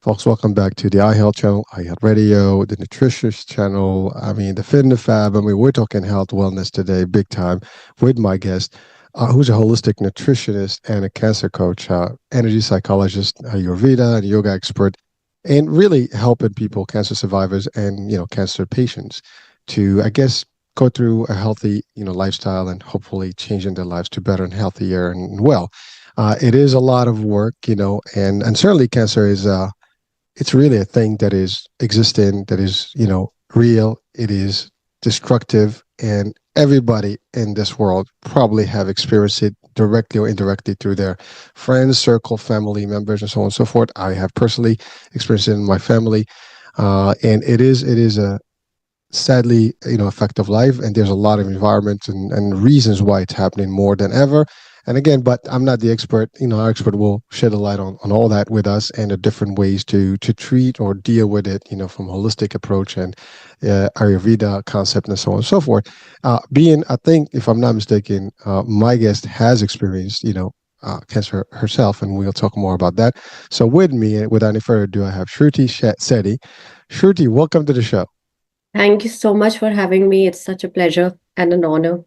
Folks, welcome back to the iHealth channel, iHealth Radio, the Nutritious channel. The Fit and the Fab. We're talking health wellness today, big time, with my guest, who's a holistic nutritionist and a cancer coach, energy psychologist, Ayurveda, and yoga expert, and really helping people, cancer survivors, and cancer patients, to go through a healthy lifestyle and hopefully changing their lives to better and healthier and well. It is a lot of work, and certainly cancer is it's really a thing that is existing, that is, real. It is destructive, and everybody in this world probably have experienced it directly or indirectly through their friends, circle, family members, and so on and so forth. I have personally experienced it in my family, and it is a sadly, a fact of life, and there's a lot of environments and reasons why it's happening more than ever. And again, but I'm not the expert. Our expert will shed a light on all that with us and the different ways to treat or deal with it, from holistic approach and Ayurveda concept and so on and so forth. I think, if I'm not mistaken, my guest has experienced, cancer herself, and we'll talk more about that. So with me, without any further ado, I have Shruti Sethi. Shruti, welcome to the show. Thank you so much for having me. It's such a pleasure and an honor.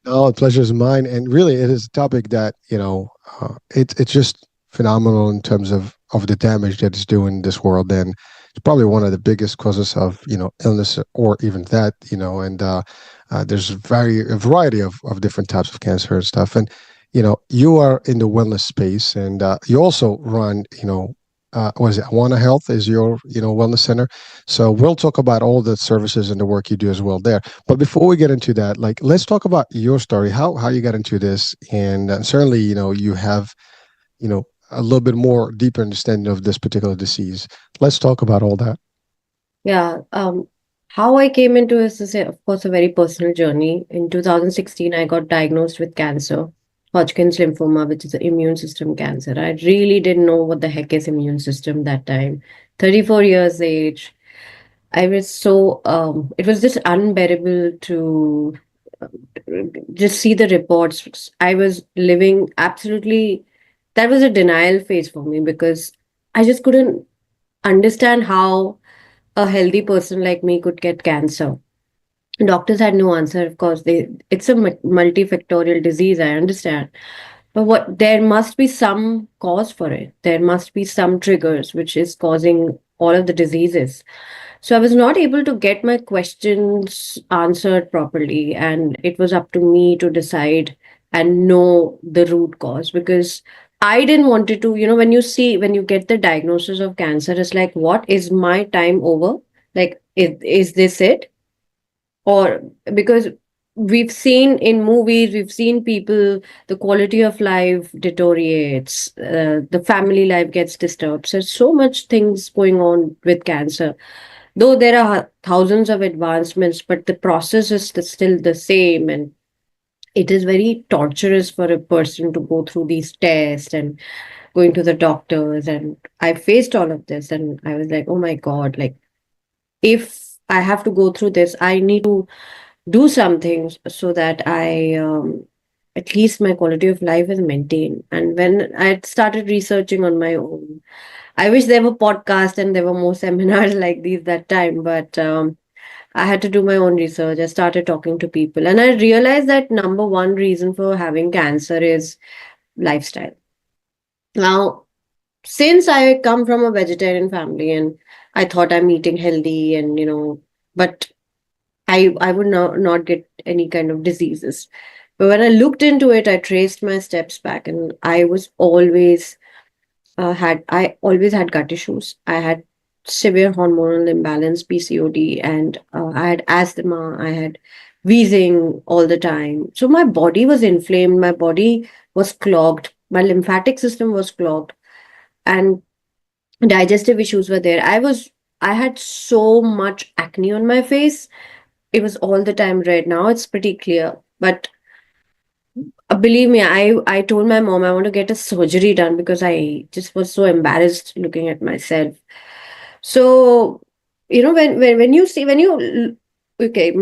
Oh, the pleasure is mine. And really, it is a topic that, it's just phenomenal in terms of the damage that it's doing in this world. And it's probably one of the biggest causes of, illness or even that, and there's a variety of different types of cancer and stuff. And, you are in the wellness space, and you also run, what is it? Awaana Health is your, wellness center. So we'll talk about all the services and the work you do as well there. But before we get into that, let's talk about your story, how you got into this, and certainly, you have, a little bit more deeper understanding of this particular disease. Let's talk about all that. Yeah. How I came into this is, of course, a very personal journey. In 2016, I got diagnosed with cancer, Hodgkin's lymphoma, which is an immune system cancer. I really didn't know what the heck is immune system that time. 34 years age. I was so, it was just unbearable to uh, just see the reports. I was living absolutely, that was a denial phase for me because I just couldn't understand how a healthy person like me could get cancer. Doctors had no answer, of course. It's a multifactorial disease, I understand. But what there must be some cause for it. There must be some triggers which is causing all of the diseases. So I was not able to get my questions answered properly, and it was up to me to decide and know the root cause because I didn't want it to, when you get the diagnosis of cancer, it's like, what is my time over? Like, is this it? Or because we've seen in movies, we've seen people, the quality of life deteriorates, the family life gets disturbed. So, so much things going on with cancer. Though there are thousands of advancements, but the process is still the same. And it is very torturous for a person to go through these tests and going to the doctors. And I faced all of this and I was like, oh my God, like if I have to go through this, I need to do something so that at least my quality of life is maintained. And when I started researching on my own, I wish there were podcasts and there were more seminars like these that time, but I had to do my own research. I started talking to people, and I realized that number one reason for having cancer is lifestyle. Now, since I come from a vegetarian family and I thought I'm eating healthy and but I would not get any kind of diseases. But when I looked into it, I traced my steps back, and I always had gut issues. I had severe hormonal imbalance, PCOD, and I had asthma. I had wheezing all the time. So my body was inflamed. My body was clogged. My lymphatic system was clogged, and digestive issues were there. I had so much acne on my face. It was all the time red. Now it's pretty clear, but believe me, I told my mom I want to get a surgery done because I just was so embarrassed looking at myself. So, when you see when you okay,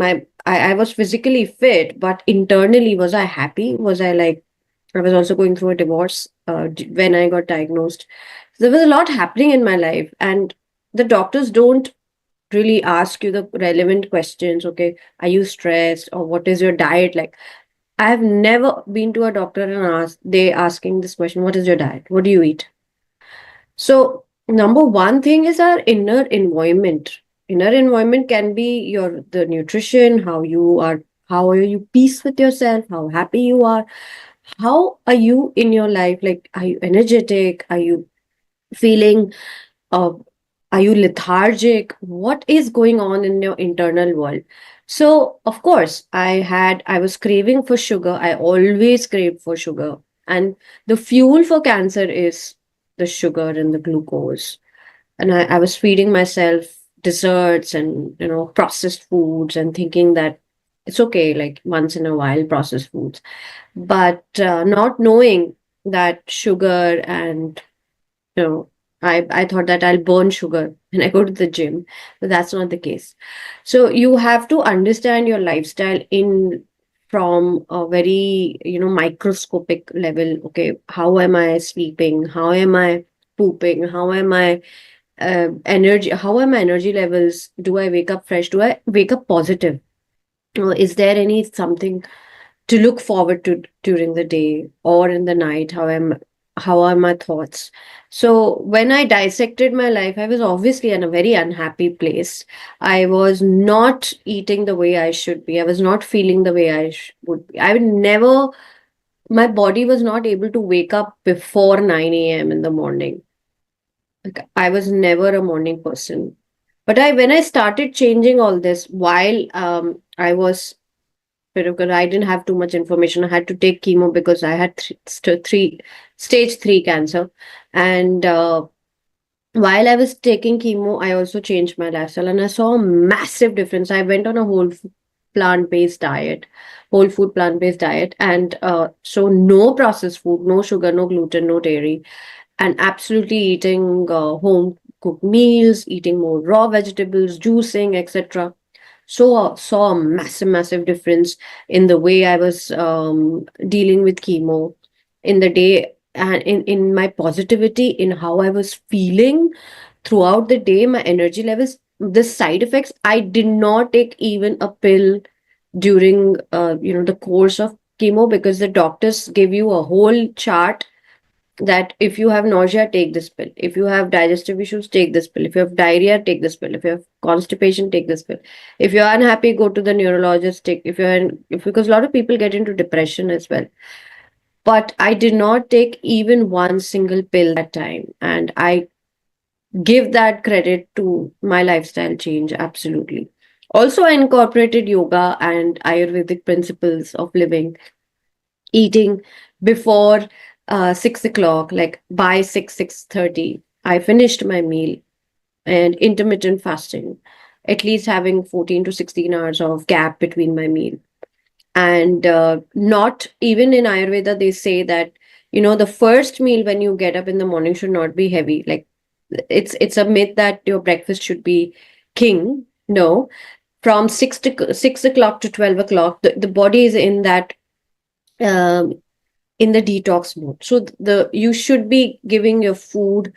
I was physically fit, but internally was I happy? Was I like I was also going through a divorce when I got diagnosed. So there was a lot happening in my life, and the doctors don't really ask you the relevant questions. Okay, are you stressed, or what is your diet like? I have never been to a doctor and asked they asking this question: what is your diet? What do you eat? So, number one thing is our inner environment. Inner environment can be your the nutrition, how are you peace with yourself, how happy you are, how are you in your life? Like, are you energetic? Are you feeling uh, are you lethargic? What is going on in your internal world? So, of course, I was craving for sugar. I always craved for sugar. And the fuel for cancer is the sugar and the glucose. And I was feeding myself desserts and, processed foods and thinking that it's okay, like once in a while, processed foods. But not knowing that sugar and no, I thought that I'll burn sugar when I go to the gym, but that's not the case. So you have to understand your lifestyle in from a very microscopic level. Okay, how am I sleeping? How am I pooping? How am I energy? How are my energy levels? Do I wake up fresh? Do I wake up positive? Or is there any something to look forward to during the day or in the night? How are my thoughts? So when I dissected my life, I was obviously in a very unhappy place. I was not eating the way I should be. I was not feeling the way would be. I would never, my body was not able to wake up before 9 a.m. in the morning. Like, I was never a morning person. But when I started changing all this while I was because I didn't have too much information. I had to take chemo because I had three stage three cancer, and while I was taking chemo, I also changed my lifestyle, and I saw a massive difference. I went on a plant based diet, whole food plant based diet, and so no processed food, no sugar, no gluten, no dairy, and absolutely eating home cooked meals, eating more raw vegetables, juicing, etc. So saw a massive difference in the way I was dealing with chemo in the day, and in my positivity, in how I was feeling throughout the day, my energy levels, the side effects. I did not take even a pill during the course of chemo, because the doctors give you a whole chart that if you have nausea, take this pill. If you have digestive issues, take this pill. If you have diarrhea, take this pill. If you have constipation, take this pill. If you're unhappy, go to the neurologist. Take if you're in, if because a lot of people get into depression as well. But I did not take even one single pill that time, and I give that credit to my lifestyle change absolutely. Also, I incorporated yoga and Ayurvedic principles of living, eating before 6 o'clock, like by 6:30. I finished my meal, and intermittent fasting, at least having 14 to 16 hours of gap between my meal. And not even in Ayurveda, they say that the first meal when you get up in the morning should not be heavy. Like it's a myth that your breakfast should be king. No, from 6 o'clock to 12 o'clock, the body is um, in the detox mode. So the you should be giving your food.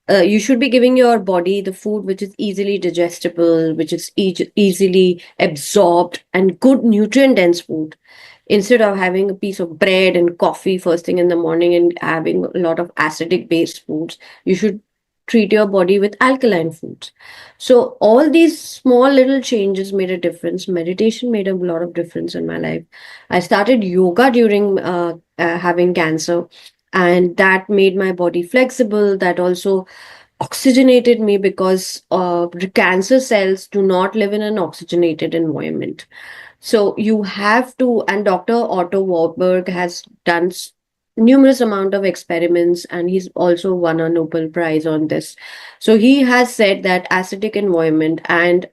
You should be giving your body the food which is easily digestible, which is easily absorbed, and good nutrient dense food, instead of having a piece of bread and coffee first thing in the morning and having a lot of acidic based foods. You should treat your body with alkaline foods. So all these small little changes made a difference. Meditation made a lot of difference in my life. I started yoga during having cancer, and that made my body flexible. That also oxygenated me, because cancer cells do not live in an oxygenated environment. So you have to, and Dr. Otto Warburg has done numerous amount of experiments, and he's also won a Nobel Prize on this. So he has said that acidic environment and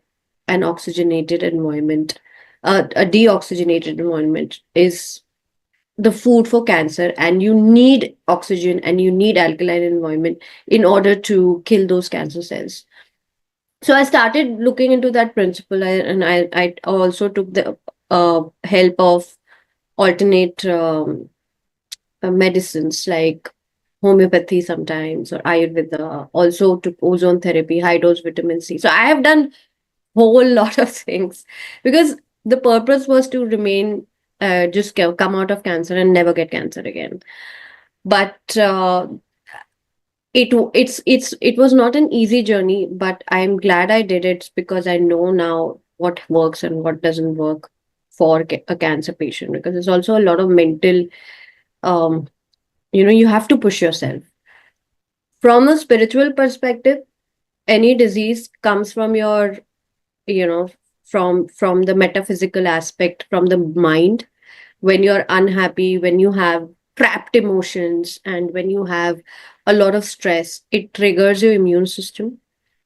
an oxygenated environment, a deoxygenated environment, is the food for cancer, and you need oxygen and you need alkaline environment in order to kill those cancer cells. So I started looking into that principle, and I also took the help of alternate medicines like homeopathy sometimes or Ayurveda. Also took ozone therapy, high dose vitamin C. So I have done whole lot of things because the purpose was to remain just come out of cancer and never get cancer again. But it was not an easy journey, but I'm glad I did it because I know now what works and what doesn't work for a cancer patient, because it's also a lot of mental, um you have to push yourself. From a spiritual perspective, any disease comes from your, you know from the metaphysical aspect, from the mind. When you're unhappy, when you have trapped emotions, and when you have a lot of stress, it triggers your immune system.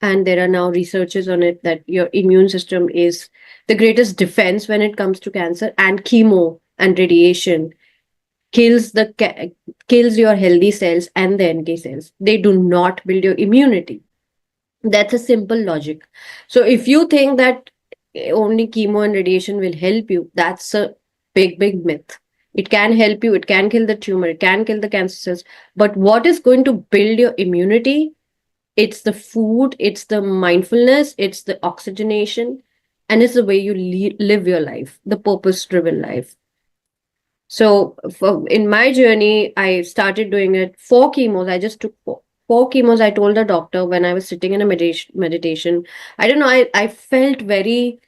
And there are now researches on it that your immune system is the greatest defense when it comes to cancer. And chemo and radiation kills your healthy cells and the NK cells. They do not build your immunity. That's a simple logic. So if you think that only chemo and radiation will help you, that's a big myth. It can help you, it can kill the tumor, it can kill the cancer cells. But what is going to build your immunity? It's the food, it's the mindfulness, it's the oxygenation, and it's the way you live your life, the purpose driven life. So in my journey, I started doing it. 4 chemos. I just took four chemos. I told the doctor when I was sitting in a meditation. I don't know. I felt very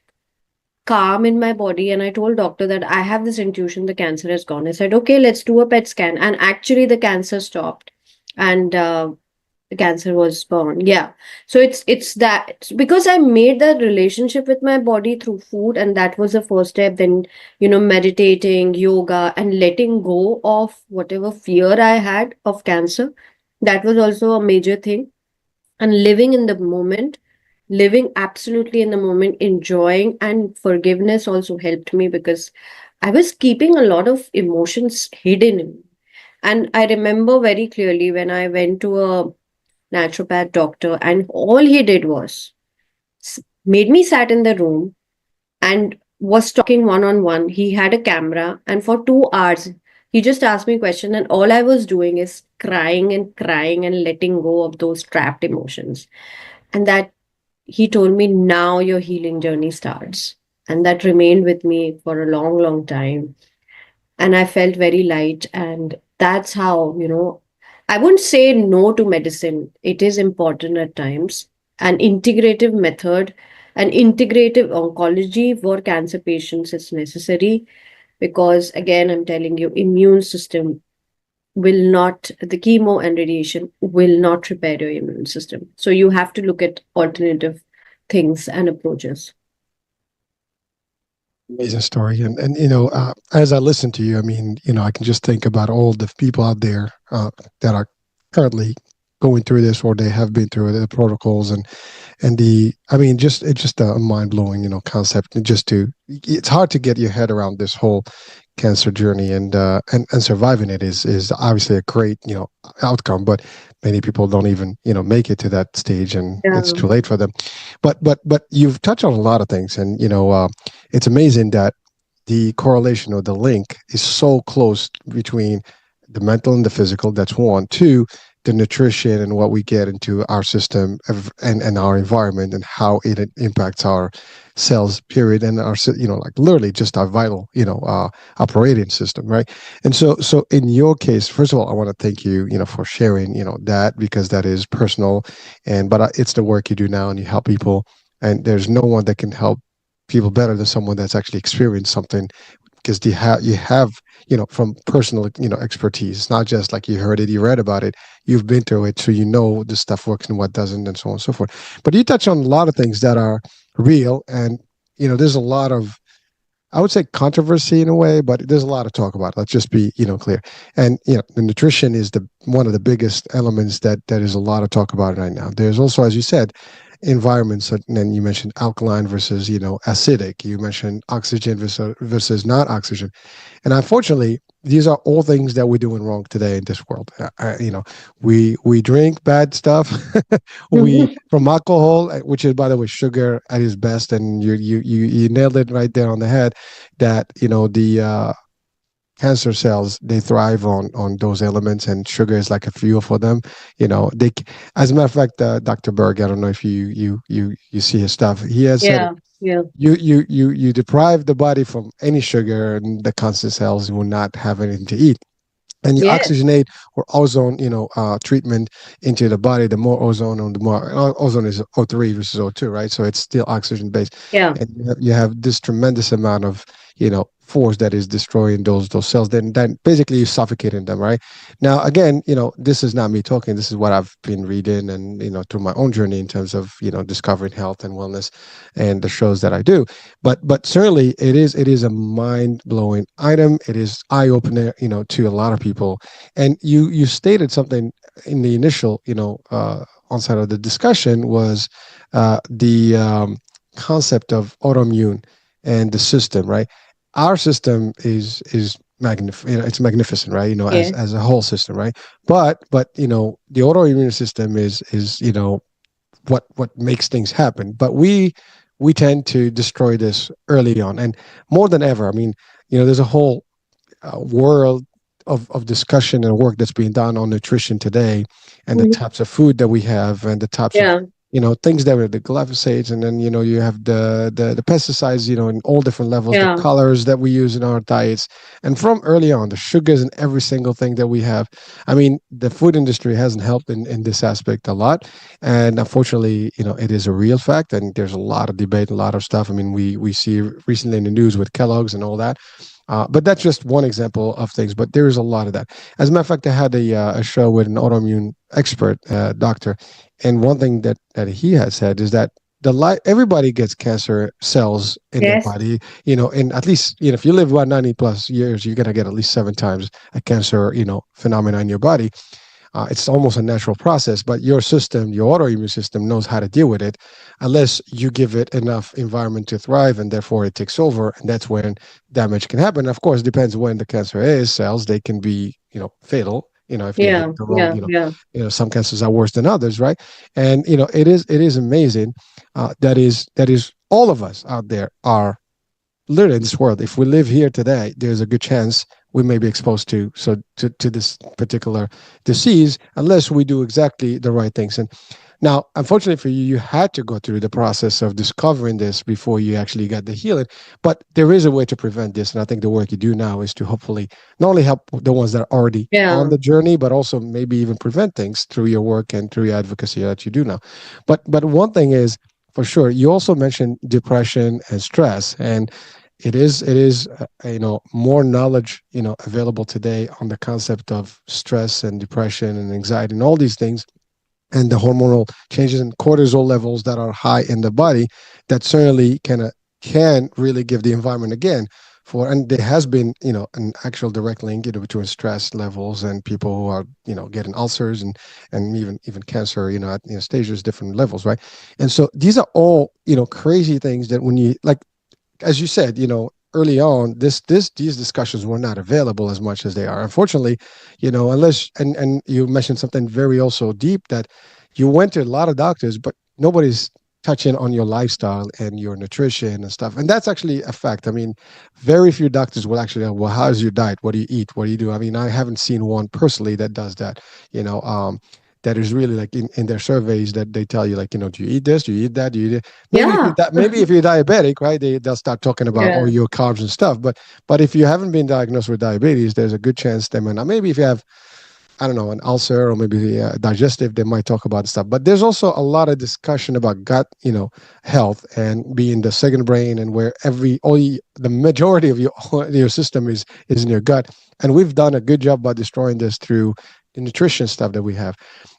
calm in my body, and I told doctor that I have this intuition the cancer has gone. I said, okay, let's do a PET scan, and actually the cancer stopped, and the cancer was gone. Yeah. So it's that, because I made that relationship with my body through food, and that was the first step. Then, meditating, yoga, and letting go of whatever fear I had of cancer. That was also a major thing. And living in the moment, living absolutely in the moment, enjoying, and forgiveness also helped me, because I was keeping a lot of emotions hidden in me. And I remember very clearly when I went to a naturopath doctor, and all he did was made me sat in the room and was talking one on one. He had a camera, and for 2 hours he just asked me question, and all I was doing is crying and letting go of those trapped emotions. And that, he told me, now your healing journey starts. And that remained with me for a long time. And I felt very light. And that's how, I wouldn't say no to medicine. It is important at times. An integrative method, an integrative oncology for cancer patients is necessary, because again, I'm telling you, immune system will not, the chemo and radiation will not repair your immune system. So you have to look at alternative things and approaches. Amazing story. And as I listen to you, I mean, I can just think about all the people out there that are currently going through this, or they have been through it, the protocols, and I mean, just it's just a mind blowing, concept. And it's hard to get your head around this whole cancer journey, and surviving it is obviously a great, outcome, but many people don't even, make it to that stage, and it's Yeah. too late for them. But you've touched on a lot of things, and it's amazing that the correlation or the link is so close between the mental and the physical. That's one. Two, the nutrition and what we get into our system, and our environment, and how it impacts our cells, period, and our, like literally just our vital, operating system, right? And so in your case, first of all, I want to thank you, for sharing, that, because that is personal, and but it's the work you do now, and you help people, and there's no one that can help people better than someone that's actually experienced something, because you have from personal expertise. It's not just like you heard it, you read about it, you've been through it, so you know this stuff works and what doesn't, and so on and so forth. But you touch on a lot of things that are real, and there's a lot of, I would say, controversy in a way, but there's a lot to talk about. Let's just be clear. And the nutrition is the one of the biggest elements that is a lot of talk about right now. There's also, as you said, environments, and then you mentioned alkaline versus acidic. You mentioned oxygen versus not oxygen, and unfortunately, these are all things that we're doing wrong today in this world. We drink bad stuff. We from alcohol, which is, by the way, sugar at its best, and you nailed it right there on the head. That cancer cells, they thrive on those elements, and sugar is like a fuel for them. As a matter of fact, Dr. Berg, I don't know if you see his stuff. He has said Yeah. Yeah. you deprive the body from any sugar, and the cancer cells will not have anything to eat. And you Yes. oxygenate or ozone, treatment into the body. The more ozone, on the more ozone is O3 versus O2, right? So it's still oxygen based, Yeah. and you have this tremendous amount of force that is destroying those cells. Then basically you're suffocating them, right? Now again, this is not me talking. This is what I've been reading, and through my own journey in terms of discovering health and wellness, and the shows that I do. But certainly it is a mind blowing item. It is eye opener, to a lot of people. And you stated something in the initial, onset of the discussion, was the concept of autoimmune and the system, right? Our system is it's magnificent, right? As Yeah. as a whole system, right? But the autoimmune system is what makes things happen. But we tend to destroy this early on, and more than ever. I mean, there's a whole world of discussion and work that's being done on nutrition today, and the Mhm. types of food that we have, and the types of Yeah. things that are the glyphosates, and then you have the pesticides, in all different levels, the Yeah. colors that we use in our diets, and from early on, the sugars in every single thing that we have. I mean, the food industry hasn't helped in this aspect a lot, and unfortunately, it is a real fact, and there's a lot of debate, a lot of stuff. I mean, we see recently in the news with Kellogg's and all that. But that's just one example of things. But there is a lot of that. As a matter of fact, I had a show with an autoimmune expert, doctor, and one thing that he had said is that everybody gets cancer cells in their Yes. body. And at least if you live about 90 plus years, you're gonna get at least 7 times a cancer phenomena in your body. It's almost a natural process, but your system, your autoimmune system, knows how to deal with it, unless you give it enough environment to thrive, and therefore it takes over, and that's when damage can happen. Of course, it depends when the cancer is. Cells, they can be, fatal. If they hit Yeah. the wrong, Yeah. Yeah. some cancers are worse than others, right? And it is amazing. That is all of us out there are literally in this world. If we live here today, there's a good chance we may be exposed to this particular disease, unless we do exactly the right things. And now, unfortunately for you, you had to go through the process of discovering this before you actually got the healing. But there is a way to prevent this, and I think the work you do now is to hopefully not only help the ones that are already on Yeah. the journey, but also maybe even prevent things through your work and through your advocacy that you do now. But one thing is for sure, you also mentioned depression and stress, and it is more knowledge available today on the concept of stress and depression and anxiety and all these things, and the hormonal changes in cortisol levels that are high in the body, that certainly can really give the environment again for. And there has been an actual direct link between stress levels and people who are getting ulcers, and even cancer at stages, different levels, right? And so these are all crazy things that when you, like, as you said, early on, these discussions were not available as much as they are. Unfortunately, unless, and you mentioned something very also deep, that you went to a lot of doctors, but nobody's touching on your lifestyle and your nutrition and stuff. And that's actually a fact. I mean, very few doctors will actually, well, how's your diet? What do you eat? What do you do? I mean, I haven't seen one personally that does that. That is really like in their surveys, that they tell you, like, do you eat this? Do you eat that? Do you eat it? Maybe if you Yeah. maybe if you're diabetic, right? They'll start talking about all Yeah. your carbs and stuff. But if you haven't been diagnosed with diabetes, there's a good chance they might not. Maybe if you have, I don't know, an ulcer, or maybe digestive, they might talk about stuff. But there's also a lot of discussion about gut, health, and being the second brain, and where the majority of your system is in your gut. And we've done a good job by destroying this through the nutrition stuff that we have.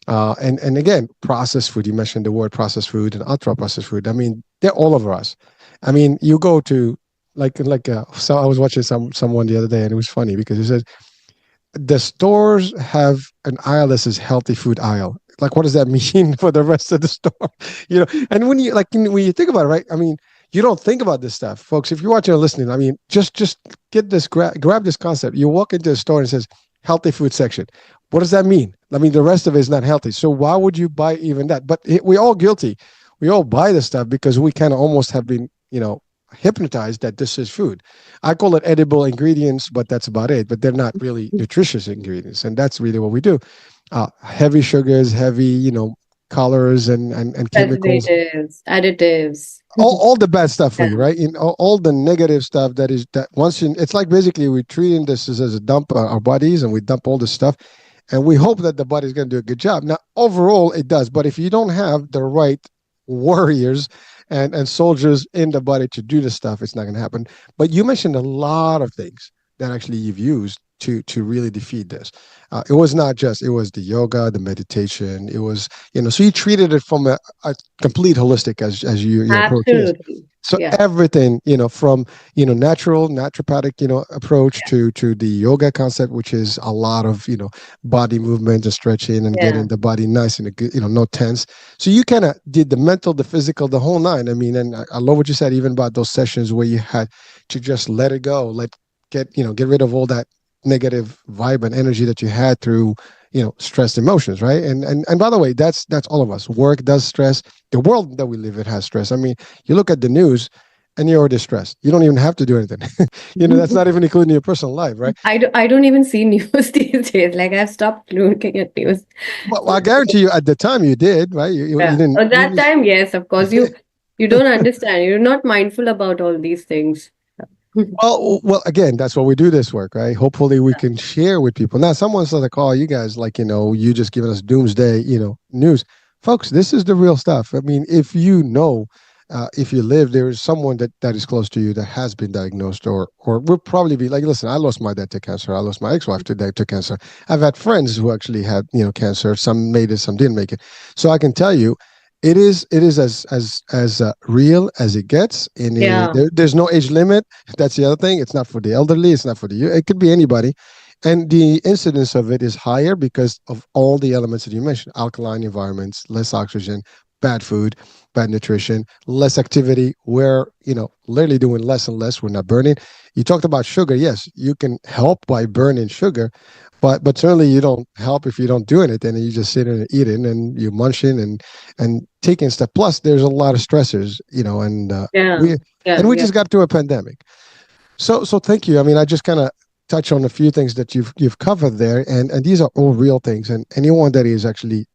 And again, processed food. You mentioned the word processed food and ultra processed food. I mean, they're all over us. I mean, you go to so I was watching someone the other day, and it was funny because he said the stores have an aisle that says healthy food aisle. Like, what does that mean for the rest of the store? And when you think about it, right? I mean, you don't think about this stuff, folks. If you're watching or listening, I mean, just get this, grab this concept. You walk into a store and it says healthy food section. What does that mean? I mean, the rest of it is not healthy. So why would you buy even that? But we're all guilty. We all buy this stuff because we kind of almost have been, hypnotized that this is food. I call it edible ingredients, but that's about it. But they're not really nutritious ingredients, and that's really what we do. Heavy sugars, heavy, colors and chemicals, Preservatives, additives. all the bad stuff for Yeah. you, right? All the negative stuff that is that once you, it's like basically we're treating this as a dump our bodies, and we dump all this stuff, and we hope that the body's going to do a good job. Now, overall, it does, but if you don't have the right warriors and soldiers in the body to do the stuff, it's not going to happen. But you mentioned a lot of things that actually you've used to really defeat this. It was not just, it was the yoga, the meditation. It was, so you treated it from a complete holistic as your approach is. Absolutely. So Yeah. everything, from natural naturopathic, approach to the yoga concept, which is a lot of body movement and stretching and Yeah. getting the body nice and good, no tense. So you kind of did the mental, the physical, the whole nine. I mean, and I love what you said even about those sessions where you had to just let it go, get rid of all that negative vibe and energy that you had through stressed emotions, right? And by the way, that's all of us. Work does stress. The world that we live in has stress. I mean, you look at the news and you're already stressed. You don't even have to do anything. That's not even including your personal life, right? I don't even see news these days. Like I've stopped looking at news. Well, I guarantee you, at the time you did, right? You Yeah. didn't. At that time, yes, of course. You don't understand. You're not mindful about all these things. Well, again, that's why we do this work, right? Hopefully, we can share with people. Now, someone says, like, "Oh, you guys, like, you just giving us doomsday, news." Folks, this is the real stuff. I mean, if you live, there is someone that is close to you that has been diagnosed, or will probably be like, listen, I lost my dad to cancer. I lost my ex-wife to cancer. I've had friends who actually had, cancer. Some made it, some didn't make it. So I can tell you, it is as real as it gets. Yeah. There's no age limit. That's the other thing. It's not for the elderly. It's not for the youth. It could be anybody, and the incidence of it is higher because of all the elements that you mentioned: alkaline environments, less oxygen, bad food, bad nutrition, less activity. We're literally doing less and less. We're not burning. You talked about sugar. Yes, you can help by burning sugar, but certainly you don't help if you don't do anything and you just sit and eating and you munching and taking stuff. Plus, there's a lot of stressors, Yeah. we Yeah. we Yeah. just got through a pandemic. So thank you. I mean, I just kind of touch on a few things that you've covered there, and these are all real things. And anyone that is actually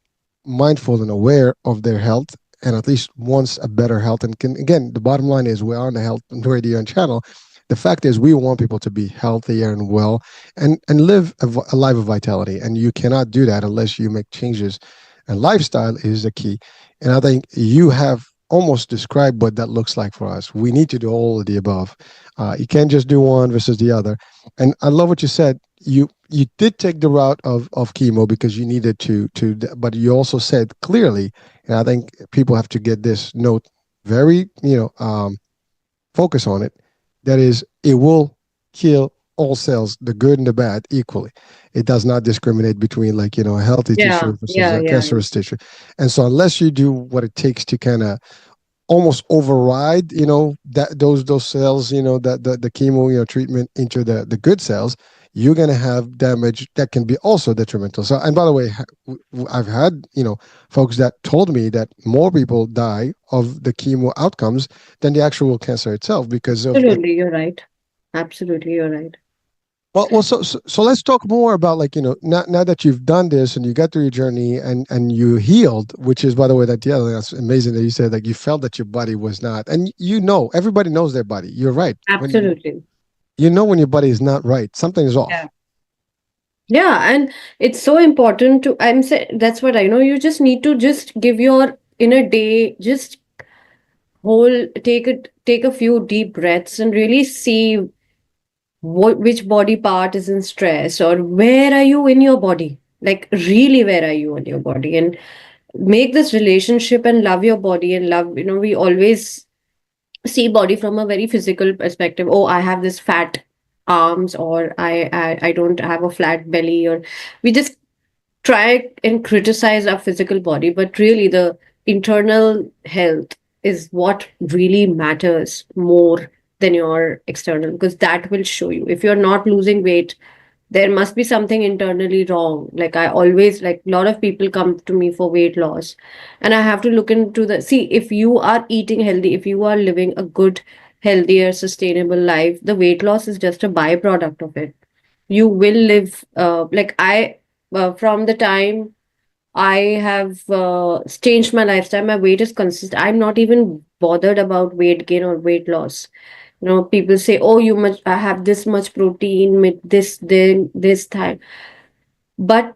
mindful and aware of their health and at least wants a better health, and can, again, the bottom line is we're on the health radio and channel. The fact is we want people to be healthier and well and live a life of vitality, and you cannot do that unless you make changes, and lifestyle is the key. And I think you have almost described what that looks like for us. We need to do all of the above. You can't just do one versus the other. And I love what you said. You did take the route of chemo because you needed to, but you also said clearly, and I think people have to get this note very, focus on it. That is, it will kill all cells, the good and the bad, equally. It does not discriminate between, like, healthy Yeah. tissue versus Yeah. Yeah. cancerous tissue. And so unless you do what it takes to kind of almost override, that those cells, that the chemo, treatment into the good cells, you're going to have damage that can be also detrimental. So, and by the way, I've had, folks that told me that more people die of the chemo outcomes than the actual cancer itself because of like, Absolutely. You're right. Absolutely. You're right. so let's talk more about, like, now that you've done this and you got through your journey and you healed, which is, by the way, that's amazing that you said, like, you felt that your body was not, and everybody knows their body. You're right. Absolutely. When your body is not right, something is Yeah. off. Yeah. And it's so important to, I'm saying, that's what I know. You just need to just give your in a day, just take a few deep breaths and really see which body part is in stress, or where are you in your body, like really where are you in your body, and make this relationship and love your body and love, we always see body from a very physical perspective. Oh, I have this fat arms, or I don't have a flat belly, or we just try and criticize our physical body, but really the internal health is what really matters more than your external, because that will show you if you're not losing weight, there must be something internally wrong. Like I always, like, a lot of people come to me for weight loss, and I have to look into the, see, if you are eating healthy, if you are living a good healthier, sustainable life, the weight loss is just a byproduct of it. You will live, like I, from the time I have changed my lifestyle, my weight is consistent. I'm not even bothered about weight gain or weight loss. You know, people say, "Oh, you must I have this much protein with this, then this time." But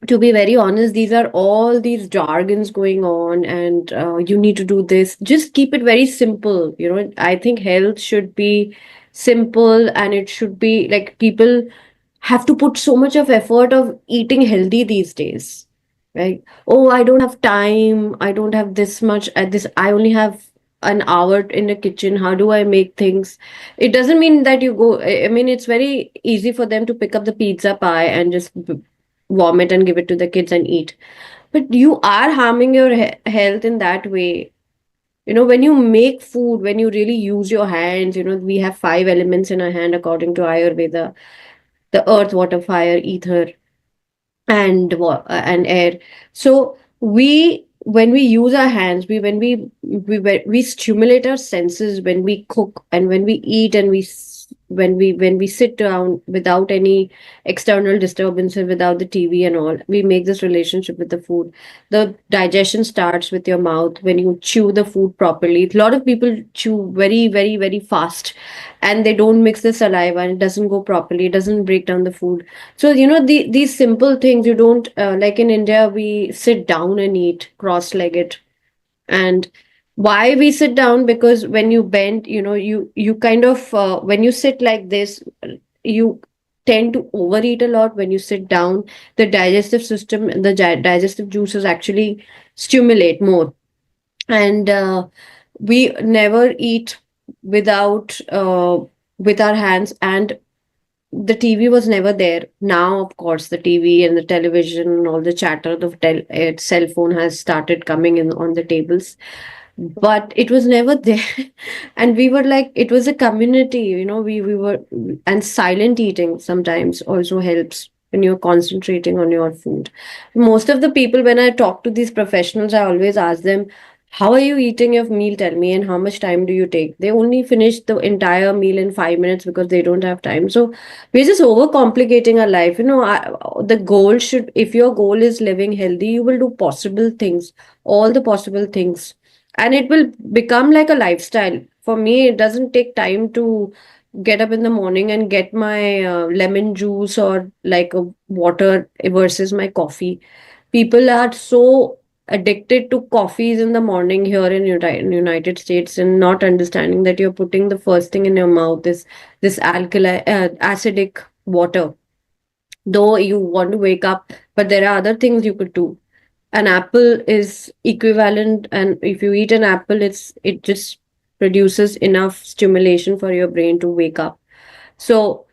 to be very honest, these are all these jargons going on, and you need to do this. Just keep it very simple. You know, I think health should be simple, and it should be like people have to put so much of effort of eating healthy these days, right? Oh, I don't have time. I don't have this much at this. I only have an hour in the kitchen. How do I make things? It doesn't mean that you go. I mean, it's very easy for them to pick up the pizza pie and just vomit and give it to the kids and eat. But you are harming your health in that way. You know, when you make food, when you really use your hands, you know, we have five elements in our hand according to Ayurveda: the earth, water, fire, ether, and air. So we, when we use our hands, we stimulate our senses when we cook and when we eat, and when we sit down without any external disturbances, without the TV and all, we make this relationship with the food. The digestion starts with your mouth when you chew the food properly. A lot of people chew very fast, and they don't mix the saliva, and it doesn't go properly, it doesn't break down the food. So, you know, these simple things you don't, like in India, we sit down and eat cross-legged. And why we sit down? Because when you bend, you know, you kind of, when you sit like this, you tend to overeat a lot. When you sit down, the digestive system and the digestive juices actually stimulate more. And we never eat without, with our hands. And the TV was never there. Now, of course, the TV and the television, all the chatter, the cell phone has started coming in on the tables, but it was never there. And we were like, it was a community, you know, we were, and silent eating sometimes also helps when you're concentrating on your food. Most of the people, when I talk to these professionals, I always ask them, how are you eating your meal? Tell me, and how much time do you take? They only finish the entire meal in 5 minutes because they don't have time. So we're just overcomplicating our life. You know, the goal should, if your goal is living healthy, you will do possible things, all the possible things, and it will become like a lifestyle. For me, it doesn't take time to get up in the morning and get my lemon juice or like a water versus my coffee. People are so addicted to coffees in the morning here in United States, and not understanding that you're putting the first thing in your mouth is this acidic water. Though you want to wake up, but there are other things you could do. An apple is equivalent, and if you eat an apple, it just produces enough stimulation for your brain to wake up. So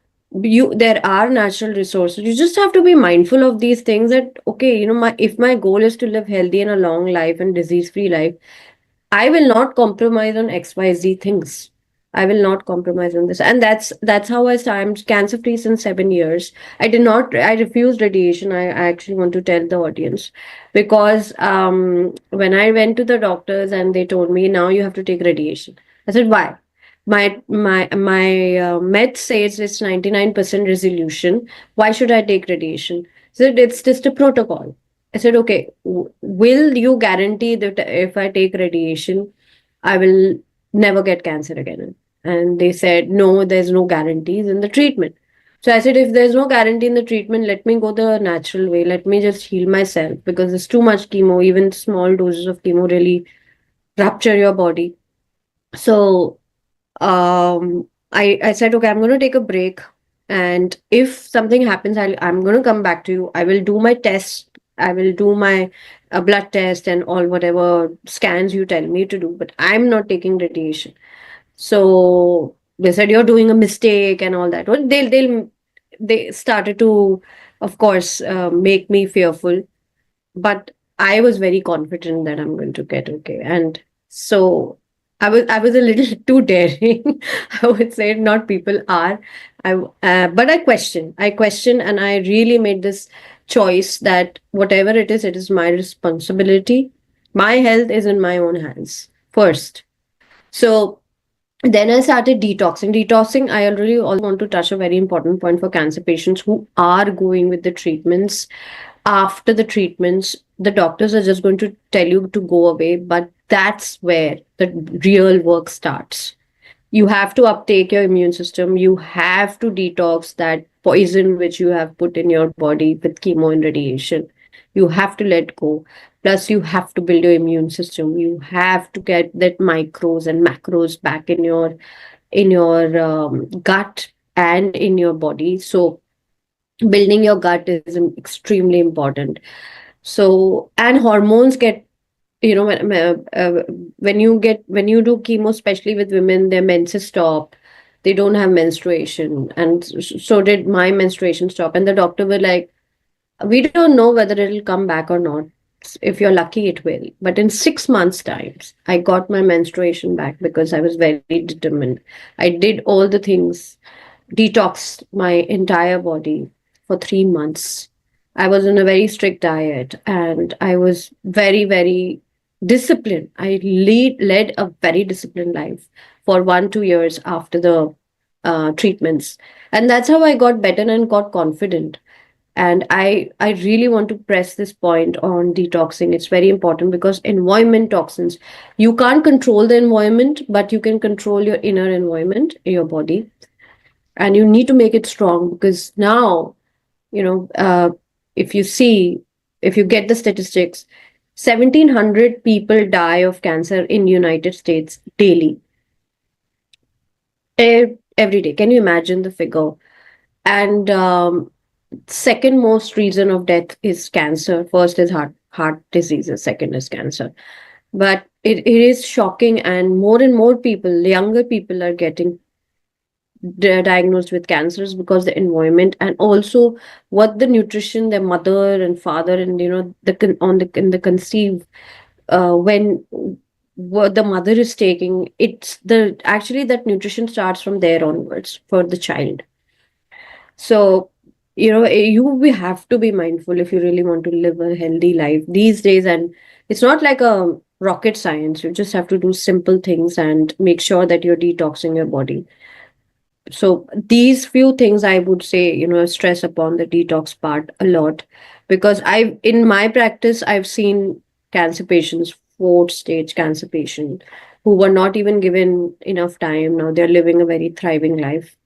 you, there are natural resources. You just have to be mindful of these things, that okay, you know, my, if my goal is to live healthy and a long life and disease free life, I will not compromise on XYZ things. I will not compromise on this. And that's how I started. I'm cancer free since 7 years. I refused radiation. I actually want to tell the audience, because when I went to the doctors and they told me, now you have to take radiation. I said, why? My med says it's 99% resolution. Why should I take radiation? So it's just a protocol. I said, okay, will you guarantee that if I take radiation, I will never get cancer again? And they said, no, there's no guarantees in the treatment. So I said, if there's no guarantee in the treatment, let me go the natural way. Let me just heal myself, because there's too much chemo. Even small doses of chemo really rupture your body. So I said, okay, I'm going to take a break. And if something happens, I'm going to come back to you. I will do my tests. I will do my blood test and all whatever scans you tell me to do. But I'm not taking radiation. So they said, you're doing a mistake and all that. Well, they started to, of course, make me fearful, but I was very confident that I'm going to get okay. And so I was a little too daring. I would say, not people are. But I question, and I really made this choice that whatever it is my responsibility. My health is in my own hands first. So Then I started detoxing. Detoxing, I already also want to touch a very important point for cancer patients who are going with the treatments. After the treatments, the doctors are just going to tell you to go away, but that's where the real work starts. You have to uptake your immune system. You have to detox that poison which you have put in your body with chemo and radiation. You have to let go. Plus, you have to build your immune system. You have to get that micros and macros back in your gut and in your body. So building your gut is extremely important. So, and hormones get, when you do chemo, especially with women, their menses stop. They don't have menstruation, and so did my menstruation stop. And the doctor were like, we don't know whether it'll come back or not. If you're lucky, it will. But in 6 months times, I got my menstruation back because I was very determined. I did all the things, detoxed my entire body for 3 months. I was on a very strict diet, and I was very, very disciplined. I led a very disciplined life for 1, 2 years after the treatments. And that's how I got better and got confident. And I really want to press this point on detoxing. It's very important because environment toxins, you can't control the environment, but you can control your inner environment, your body, and you need to make it strong because now, you know uh, if you see, if you get the statistics, 1700 people die of cancer in United States daily, every day. Can you imagine the figure? And second most reason of death is cancer. First is heart diseases, second is cancer. But it is shocking, and more people, younger people, are getting diagnosed with cancers because the environment, and also what the nutrition their mother and father, and in the conceive, when what the mother is taking, it's the actually that nutrition starts from there onwards for the child. So we have to be mindful if you really want to live a healthy life these days. And it's not like a rocket science. You just have to do simple things and make sure that you're detoxing your body. So these few things I would say, stress upon the detox part a lot, because I in my practice I've seen cancer patients, fourth stage cancer patient, who were not even given enough time. Now they're living a very thriving life,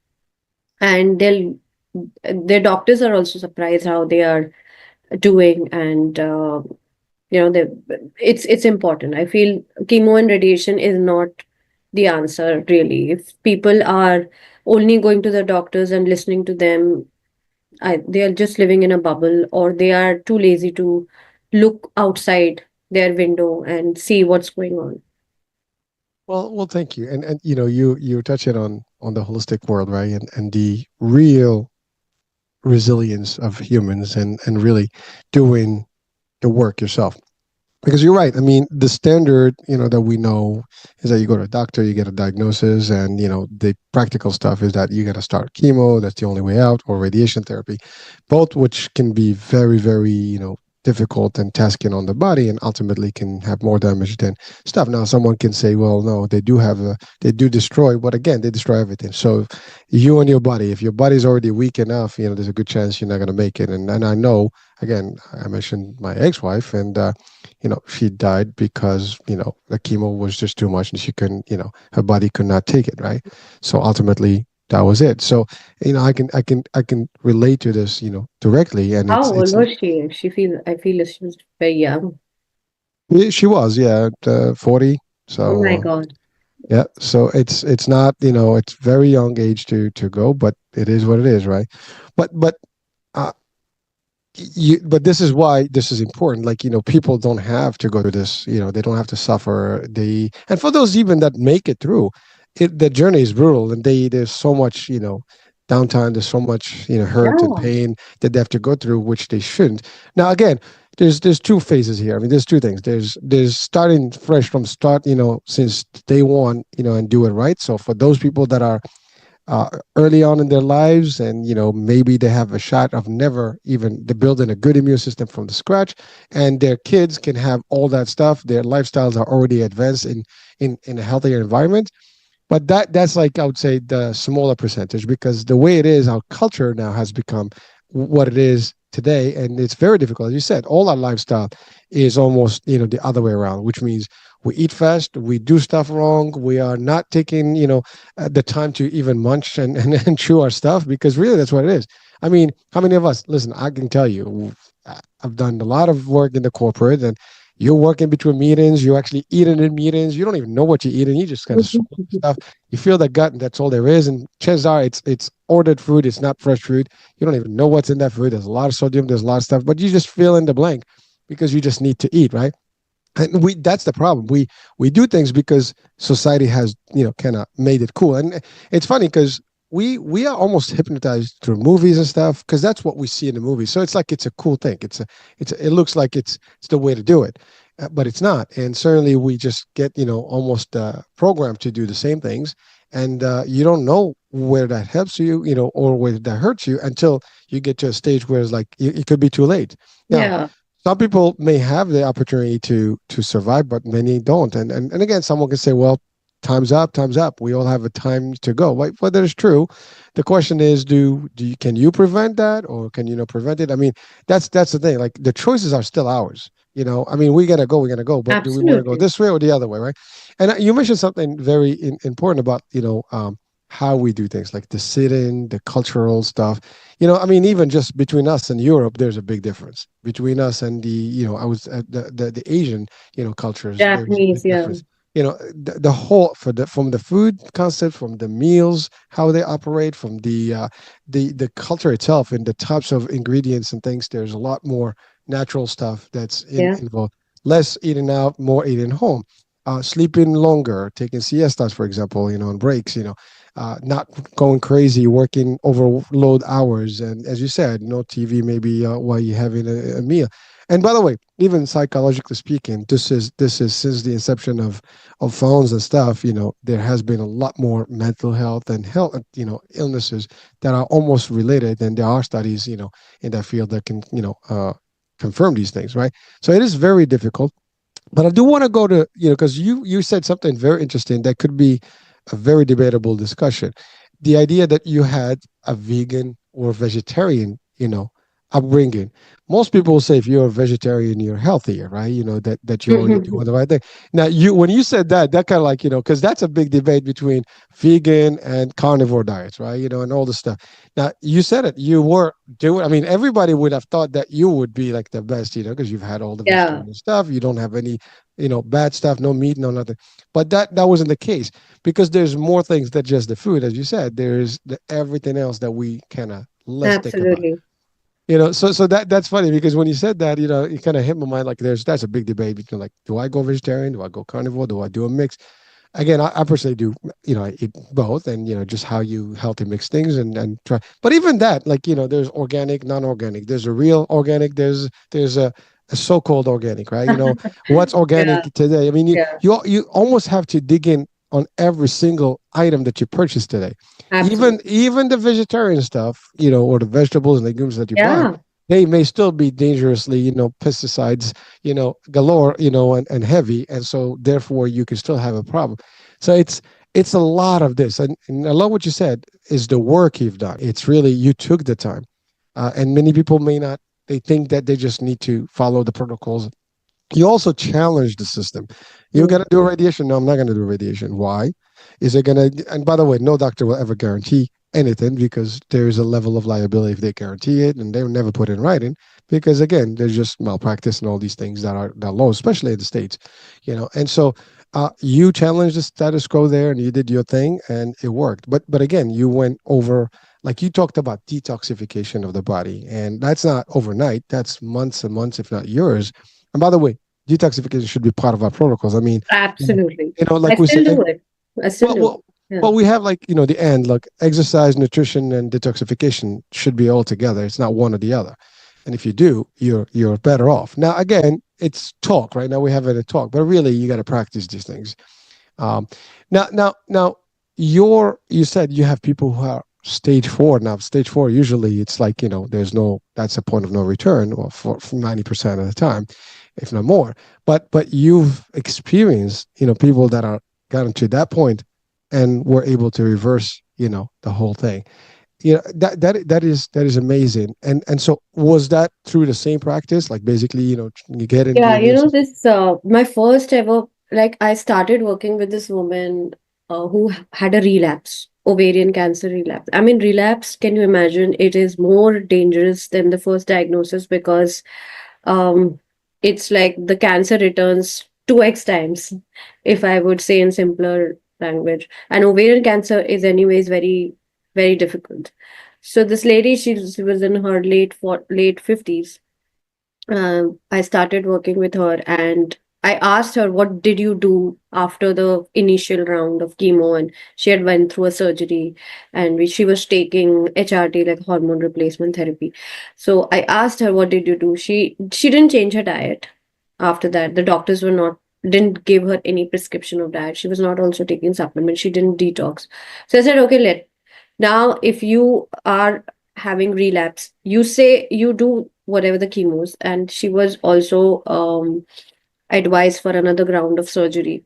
and their doctors are also surprised how they are doing. And they, it's important. I feel chemo and radiation is not the answer, really. If people are only going to the doctors and listening to them, they are just living in a bubble, or they are too lazy to look outside their window and see what's going on. Well, thank you. And you touch it on the holistic world, right? And the real resilience of humans, and really doing the work yourself. Because you're right. I mean, the standard, that we know is that you go to a doctor, you get a diagnosis, and the practical stuff is that you got to start chemo. That's the only way out, or radiation therapy, both which can be very, very, difficult and tasking on the body, and ultimately can have more damage than stuff. Now, someone can say, well, no, they do destroy, but again, they destroy everything. So, you and your body, if your body's already weak enough, there's a good chance you're not going to make it. And I know, again, I mentioned my ex-wife, and she died because the chemo was just too much, and she couldn't, her body could not take it, right? So ultimately, that was it. So I can relate to this, directly, and How it's old was she? I feel she was very young. she was, yeah, 40. Oh So my God. yeah, so it's not, it's very young age to go, but it is what it is, right? But uh, but this is why this is important. Like, people don't have to go through this. They don't have to suffer. And for those even that make it through, the journey is brutal, and there's so much, downtime. There's so much, hurt and Yeah. pain that they have to go through, which they shouldn't. Now, again, there's two phases here. I mean, there's two things. There's starting fresh from start, since day one, and do it right. So for those people that are early on in their lives, and maybe they have a shot of never even building a good immune system from the scratch, and their kids can have all that stuff, their lifestyles are already advanced in a healthier environment, But that's like I would say the smaller percentage because the way it is, our culture now has become what it is today, and it's very difficult. As you said, all our lifestyle is almost the other way around, which means we eat fast, we do stuff wrong, we are not taking the time to even munch and chew our stuff because really that's what it is. I mean, how many of us? Listen, I can tell you, I've done a lot of work in the corporate and. You're working between meetings. You're actually eating in meetings. You don't even know what you're eating. You just kind of swallow stuff. You feel the gut, and that's all there is. And chances are, it's ordered food. It's not fresh food. You don't even know what's in that food. There's a lot of sodium. There's a lot of stuff, but you just fill in the blank because you just need to eat, right? And that's the problem. We do things because society has kind of made it cool. And it's funny because we are almost hypnotized through movies and stuff because that's what we see in the movies. So it's like it's a cool thing. It looks like it's the way to do it, but it's not. And certainly we just get almost programmed to do the same things, and you don't know where that helps you, or where that hurts you until you get to a stage where it's like it could be too late. Now, Yeah, some people may have the opportunity to survive, but many don't. And again, someone can say, well, time's up, time's up. We all have a time to go. Like, whether it's true, the question is, can you prevent that, or can you not prevent it? I mean, that's the thing. Like, the choices are still ours. I mean, we're gonna go, but do we want to go absolutely. this way or the other way, right? And you mentioned something very important about how we do things, like the sit-in, the cultural stuff. I mean, even just between us and Europe, there's a big difference. Between us and I was at the Asian, cultures, there's a big Japanese, yeah. difference. The whole from the food concept, from the meals, how they operate, from the culture itself, and the types of ingredients and things. There's a lot more natural stuff that's Yeah, involved. Less eating out, more eating home. Sleeping longer, taking siestas, for example, on breaks, not going crazy, working overload hours, and as you said, no TV maybe while you're having a meal. And by the way, even psychologically speaking, this is since the inception of phones and stuff. There has been a lot more mental health and health, illnesses that are almost related, and there are studies, in that field that can, confirm these things, right? So it is very difficult, but I do want to go to, because you said something very interesting that could be a very debatable discussion. The idea that you had a vegan or vegetarian, upbringing. Most people will say if you're a vegetarian, you're healthier, right? That you're already doing the right thing. Now, when you said that kind of like, because that's a big debate between vegan and carnivore diets, right? And all this stuff. Now, you said it. You were doing. I mean, everybody would have thought that you would be like the best, because you've had all the yeah, vegetarian stuff. You don't have any, bad stuff, no meat, no nothing. But that wasn't the case because there's more things than just the food, as you said. There's everything else that we kind of less think about. absolutely. So that's funny because when you said that, it kind of hit my mind. Like, that's a big debate between, like, do I go vegetarian? Do I go carnivore? Do I do a mix? Again, I personally do, I eat both, and just how you healthy mix things and try. But even that, like, there's organic, non-organic. There's a real organic. There's a so-called organic, right? What's organic Yeah, today? I mean, you yeah, you you almost have to dig in on every single item that you purchase today. Even absolutely. even the vegetarian stuff, or the vegetables and legumes that you buy, Yeah, they may still be dangerously, pesticides, galore, and heavy, and so therefore you can still have a problem. So it's a lot of this, and I love what you said is the work you've done. It's really you took the time, and many people may not. They think that they just need to follow the protocols. You also challenge the system. You got mm, to do radiation. No, I'm not going to do radiation. Why? Is it going to? And by the way, no doctor will ever guarantee anything because there is a level of liability if they guarantee it, and they will never put it in writing because again, there's just malpractice and all these things that are low, especially in the states. And so you challenged the status quo there, and you did your thing, and it worked. But again, you went over. Like, you talked about detoxification of the body, and that's not overnight. That's months and months, if not years. And by the way, detoxification should be part of our protocols. I mean, absolutely. I like we still say, do it. I still well, do it. well, Yeah, well, we have, like, the end, like exercise, nutrition, and detoxification should be all together. It's not one or the other. And if you do, you're better off. Now, again, it's talk. Right now, we have it a talk, but really, you got to practice these things. Um, now, you said you have people who are stage four. Now, stage four, usually it's like, there's no, that's a point of no return, or for 90% of the time, if not more. But you've experienced, people that are gotten to that point, and were able to reverse, the whole thing. That is amazing. And so was that through the same practice, like basically, you get into the Yeah, immune system? this my first ever, like, I started working with this woman who had a relapse, ovarian cancer relapse. I mean, relapse, can you imagine? It is more dangerous than the first diagnosis because um, it's like the cancer returns 2x times, if I would say in simpler language. And ovarian cancer is anyways very, very difficult. So this lady, she was in her late 50s. I started working with her, and I asked her, what did you do after the initial round of chemo? And she had went through a surgery, and she was taking HRT, like hormone replacement therapy. So I asked her, what did you do? She didn't change her diet after that. The doctors were not didn't give her any prescription of diet. She was not also taking supplements. She didn't detox. So I said, okay, now if you are having relapse, you say you do whatever the chemos. And she was also advised for another round of surgery.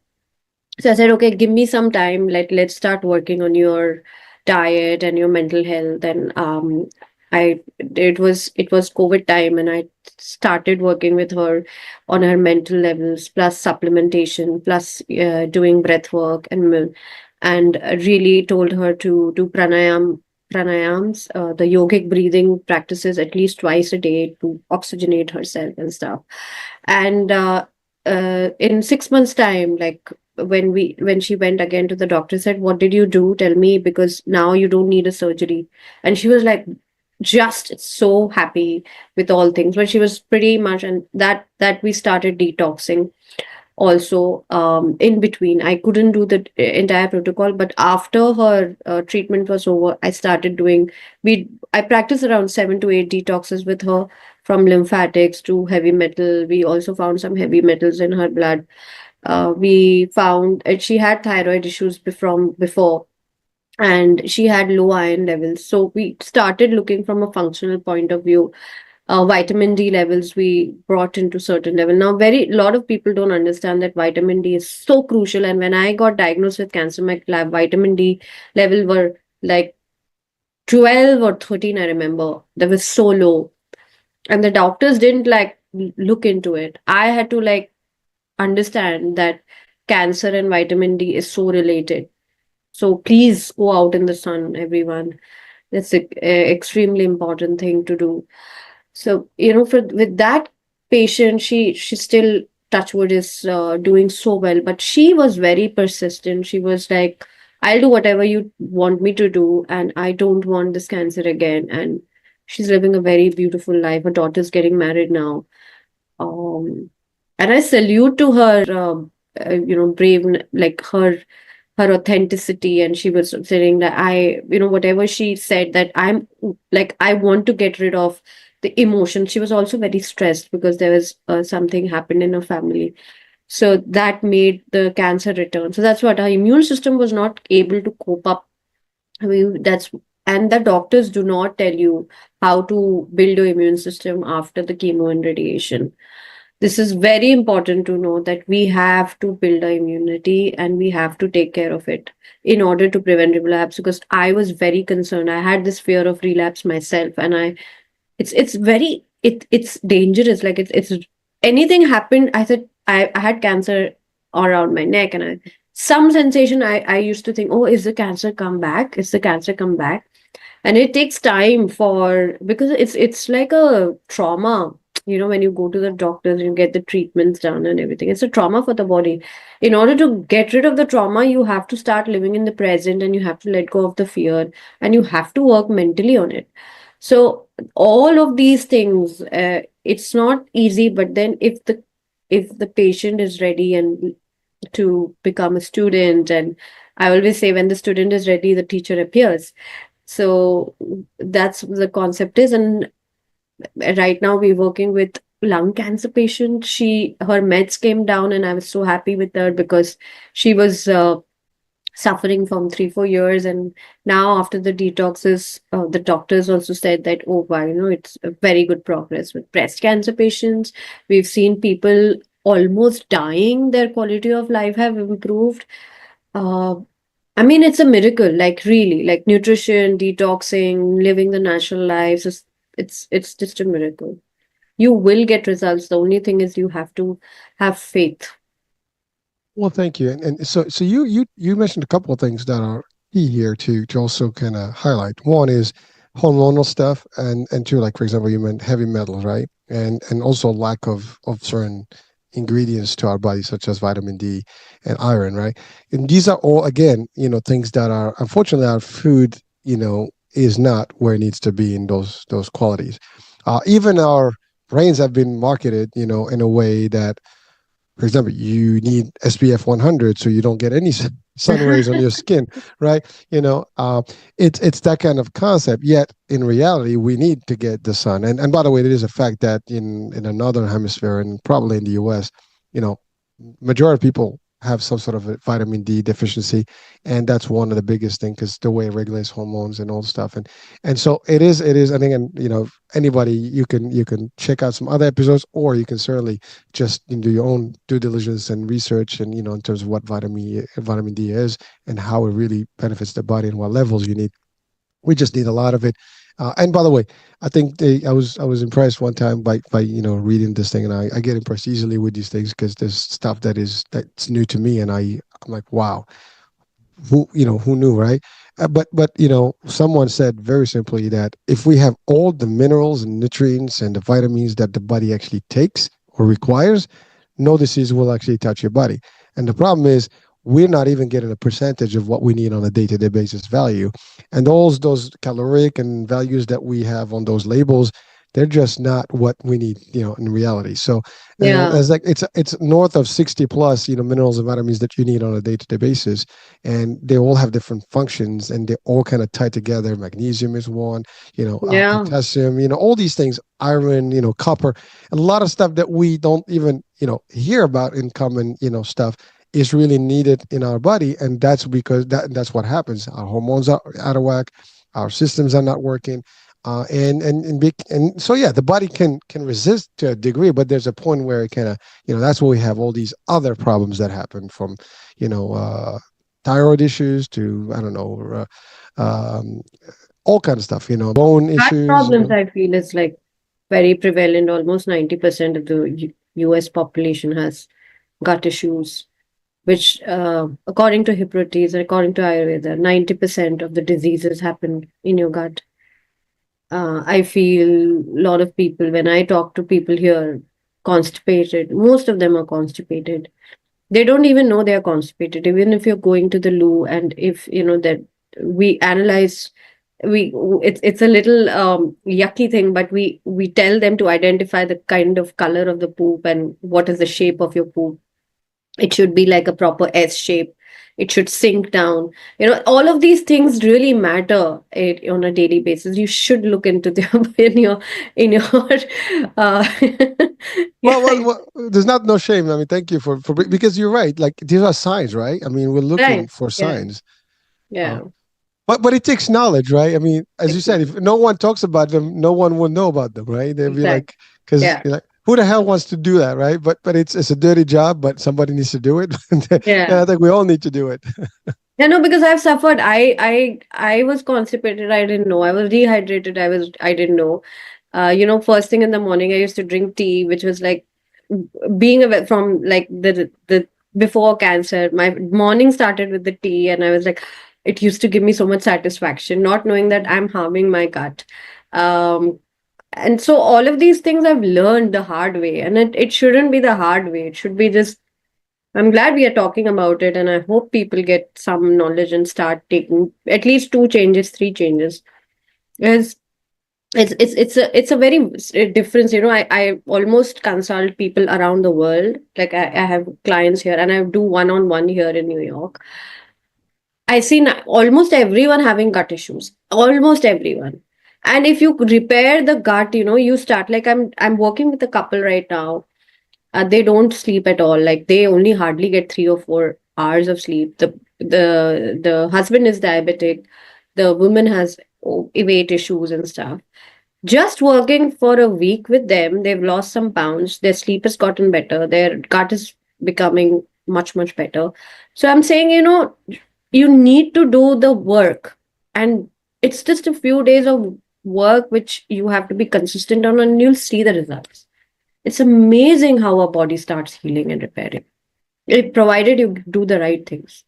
So I said, okay, give me some time. Let's start working on your diet and your mental health. And I it was COVID time, and I started working with her on her mental levels, plus supplementation, plus doing breath work, and really told her to do pranayams, the yogic breathing practices at least twice a day to oxygenate herself and stuff. And in 6 months' time, like when she went again to the doctor, said, what did you do, tell me, because now you don't need a surgery. And she was like just so happy with all things, but she was pretty much, and that we started detoxing also. In between, I couldn't do the entire protocol, but after her treatment was over, I started doing we I practiced around 7 to 8 detoxes with her, from lymphatics to heavy metal. We also found some heavy metals in her blood. We found she had thyroid issues from before, and she had low iron levels. So we started looking from a functional point of view. Vitamin D levels we brought into certain level. Now, very lot of people don't understand that vitamin D is so crucial. And when I got diagnosed with cancer, my vitamin D level were like 12 or 13. I remember they were so low, and the doctors didn't like look into it. I had to like understand that cancer and vitamin D is so related. So please go out in the sun, everyone. That's a extremely important thing to do. So, for with that patient, she still, touchwood, is doing so well, but she was very persistent. She was like, I'll do whatever you want me to do, and I don't want this cancer again. And she's living a very beautiful life. Her daughter's getting married now. Um, and I salute to her, brave, like her authenticity. And she was saying that whatever she said, that I'm like, I want to get rid of the emotion. She was also very stressed because there was something happened in her family. So that made the cancer return. So that's what, our immune system was not able to cope up. I mean, and the doctors do not tell you how to build your immune system after the chemo and radiation. This is very important to know, that we have to build our immunity and we have to take care of it in order to prevent relapse. Because I was very concerned. I had this fear of relapse myself, and it's very it's dangerous. Like it's anything happened. I said I had cancer around my neck, and some sensation. I used to think, oh, is the cancer come back? Is the cancer come back? And it takes time for, because it's like a trauma. When you go to the doctors, you get the treatments done and everything, it's a trauma for the body. In order to get rid of the trauma, you have to start living in the present, and you have to let go of the fear, and you have to work mentally on it. So all of these things, it's not easy, but then if the patient is ready and to become a student, and I always say, when the student is ready, the teacher appears. So that's the concept is. And right now we're working with lung cancer patient. Her meds came down, and I was so happy with her, because she was suffering from 3-4 years. And now after the detoxes, the doctors also said that, oh wow, it's a very good progress. With breast cancer patients, we've seen people almost dying, their quality of life have improved. uh, I mean, it's a miracle, like really, like nutrition, detoxing, living the natural lives. It's just a miracle. You will get results. The only thing is you have to have faith. Well, thank you. And so you mentioned a couple of things that are key here to also kind of highlight. One is hormonal stuff, and two, like for example, you meant heavy metals, right? And also lack of certain ingredients to our body, such as vitamin D and iron, right? And these are all again, things that are unfortunately our food, is not where it needs to be in those qualities. Even our brains have been marketed, in a way that, for example, you need SPF 100 so you don't get any sun rays on your skin, right? It's that kind of concept. Yet in reality, we need to get the sun. And by the way, it is a fact that in the northern hemisphere and probably in the U.S., you know, majority of people have some sort of a vitamin D deficiency, and that's one of the biggest things because the way it regulates hormones and all the stuff. And so it is. I think, and anybody, you can check out some other episodes, or you can certainly just do your own due diligence and research, and in terms of what vitamin D is and how it really benefits the body and what levels you need. We just need a lot of it. And by the way, I think I was impressed one time by reading this thing, and I get impressed easily with these things because there's stuff that's new to me, and I'm like, wow, who knew, right? But someone said very simply that if we have all the minerals and nutrients and the vitamins that the body actually takes or requires, no disease will actually touch your body. And the problem is we're not even getting a percentage of what we need on a day-to-day basis value. And those caloric and values that we have on those labels, they're just not what we need, in reality. So, Yeah, as like it's north of 60 plus, minerals and vitamins that you need on a day-to-day basis, and they all have different functions, and they all kind of tie together. Magnesium is one, yeah, potassium, all these things, iron, copper, a lot of stuff that we don't even, hear about in common, stuff is really needed in our body, and that's because that's what happens. Our hormones are out of whack, our systems are not working, and so yeah, the body can resist to a degree, but there's a point where it kind of, that's where we have all these other problems that happen from, you know uh, thyroid issues to, I don't know, all kind of stuff, bone heart issues. problems. I feel is like very prevalent. Almost 90% of the U.S. population has gut issues, which, according to Hippocrates, according to Ayurveda, 90% of the diseases happen in your gut. I feel a lot of people, when I talk to people here, constipated, most of them are constipated. They don't even know they are constipated. Even if you're going to the loo, and if you know that we analyze, we it's a little yucky thing, but we tell them to identify the kind of color of the poop and what is the shape of your poop. It should be like a proper S shape. It should sink down. All of these things really matter on a daily basis. You should look into them in your uh, Well, yeah, there's not no shame. I mean, thank you for because you're right. Like, these are signs, right? I mean, we're looking right. for Yeah, signs. Uh, yeah, but it takes knowledge, right? I mean, as you said, if exactly. no one talks about them, no one will know about them, right? They'll be Exactly. like, because Yeah, you're like, who the hell wants to do that, right? But it's a dirty job, but somebody needs to do it, and yeah. I think we all need to do it. Yeah, no, because I've suffered. I was constipated. I didn't know. I was dehydrated. I didn't know. First thing in the morning, I used to drink tea, which was like being away from like the before cancer. My morning started with the tea, and I was like, it used to give me so much satisfaction, not knowing that I'm harming my gut. Um, and so all of these things I've learned the hard way, and it shouldn't be the hard way. It should be just. I'm glad we are talking about it, and I hope people get some knowledge and start taking at least two changes, three changes. Because it's a very difference. I almost consult people around the world. Like I have clients here, and I do one-on-one here in New York. I see almost everyone having gut issues. Almost everyone. And if you repair the gut, you start like I'm working with a couple right now. They don't sleep at all. Like they only hardly get 3 or 4 hours of sleep. The husband is diabetic. The woman has weight issues and stuff. Just working for a week with them, they've lost some pounds. Their sleep has gotten better. Their gut is becoming much better. So I'm saying, you need to do the work, and it's just a few days of work which you have to be consistent on, and you'll see the results. It's amazing how our body starts healing and repairing, it provided you do the right things.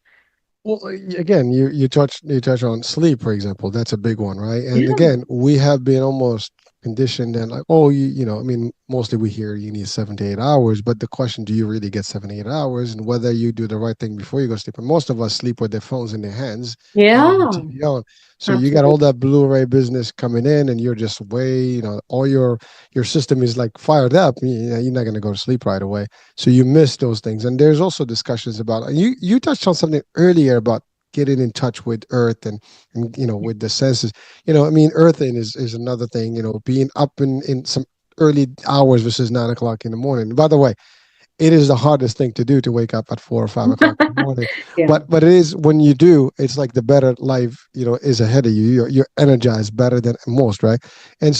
Well, again, you touch on sleep, for example. That's a big one, right? And Yeah. again, we have been almost conditioned and like, oh, I mean, mostly we hear you need 7 to 8 hours, but the question, do you really get 7 to 8 hours, and whether you do the right thing before you go to sleep? And most of us sleep with their phones in their hands and with the Yeah, TV on. So you got all absolutely. that Blu-ray business coming in, and you're just way, all your system is like fired up. You're not going to go to sleep right away, so you miss those things. And there's also discussions about, you touched on something earlier about getting in touch with earth, and with the senses. I mean, earthing is another thing. Being up in some early hours versus 9 o'clock in the morning. By the way, it is the hardest thing to do, to wake up at 4 or 5 o'clock in the morning. Yeah, But it is, when you do, it's like the better life is ahead of you. You're energized better than most, right? And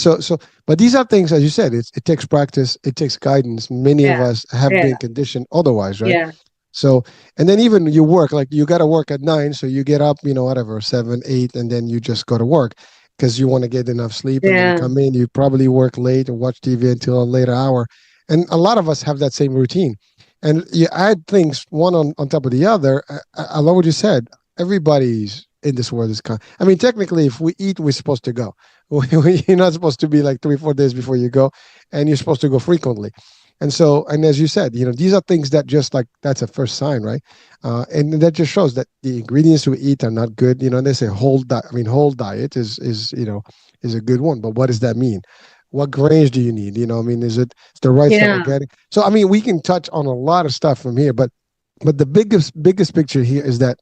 but these are things, as you said, it takes practice, it takes guidance. Many of yeah, us have yeah, been conditioned otherwise, right? yeah, So, and then even you work, like you got to work at 9, so you get up, whatever, 7, 8, and then you just go to work because you want to get enough sleep, and then yeah, come in. You probably work late and watch TV until a later hour, and a lot of us have that same routine. And you add things one on top of the other. I love what you said. Everybody's in this world is kind. I mean, technically, if we eat, we're supposed to go. You're not supposed to be like 3, 4 days before you go, and you're supposed to go frequently. And so, and as you said, these are things that just like, that's a first sign, right? And that just shows that the ingredients we eat are not good. And they say whole diet. I mean, whole diet is a good one, but what does that mean? What grains do you need? I mean, is the right stuff yeah, organic? So, I mean, we can touch on a lot of stuff from here, but the biggest picture here is that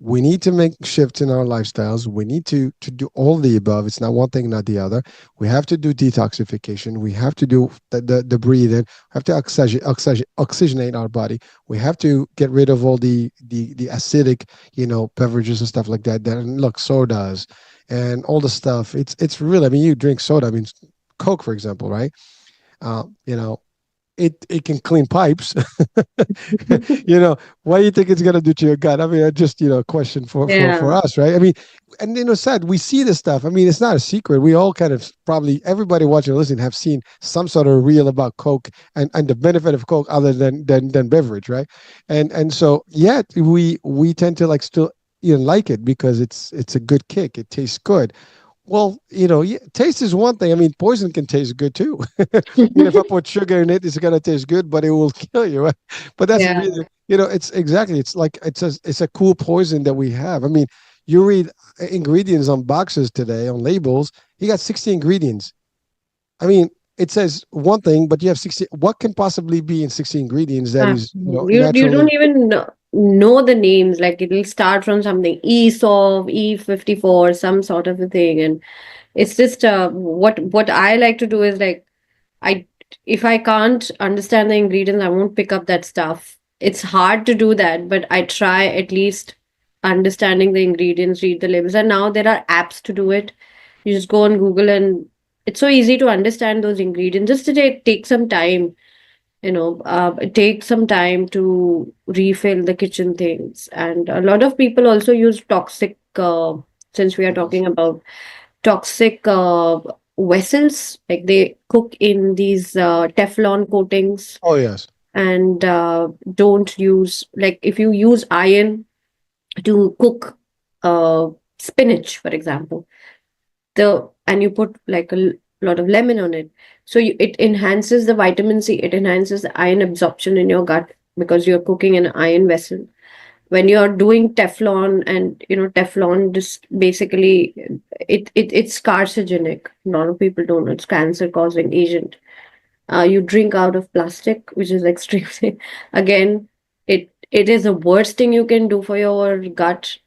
we need to make shifts in our lifestyles. We need to do all the above. It's not one thing, not the other. We have to do detoxification. We have to do the breathing. We have to oxygenate our body. We have to get rid of all the acidic, beverages and stuff like that. And look, sodas and all the stuff. It's really. I mean, you drink soda. I mean, Coke, for example, right? Uh, you know, it can clean pipes. What do you think it's gonna do to your gut? I mean, just a question for yeah. us, right? I mean, and sad, we see this stuff. I mean, it's not a secret. We all kind of, probably everybody watching and listening, have seen some sort of reel about Coke, and the benefit of Coke, other than beverage, right? And so yet we tend to like still like it because it's a good kick. It tastes good. Well, yeah, taste is one thing. I mean, poison can taste good too. If I put sugar in it, it's gonna taste good, but it will kill you, right? But that's Yeah. really, it's exactly. It's like it's a cool poison that we have. I mean, you read ingredients on boxes today, on labels. You got 60 ingredients. I mean, it says one thing, but you have 60. What can possibly be in 60 ingredients that is, Absolutely. You naturally? don't even know the names. Like it'll start from something ESOV, E54, some sort of a thing. And it's just what I like to do is like I if I can't understand the ingredients, I won't pick up that stuff. It's hard to do that, but I try at least understanding the ingredients, read the labels. And now there are apps to do it. You just go on Google and it's so easy to understand those ingredients. Just to take some time, it takes some time to refill the kitchen things. And a lot of people also use toxic, since we are Yes. talking about toxic vessels, like they cook in these Teflon coatings, Oh yes. and don't use, like if you use iron to cook uh, spinach, for example, and you put like a lot of lemon on it, so it enhances the vitamin C, it enhances the iron absorption in your gut because you're cooking in an iron vessel. When you're doing Teflon, and Teflon just basically it's carcinogenic. A lot of people don't know it's cancer causing agent. You drink out of plastic, which is extremely again, it is the worst thing you can do for your gut.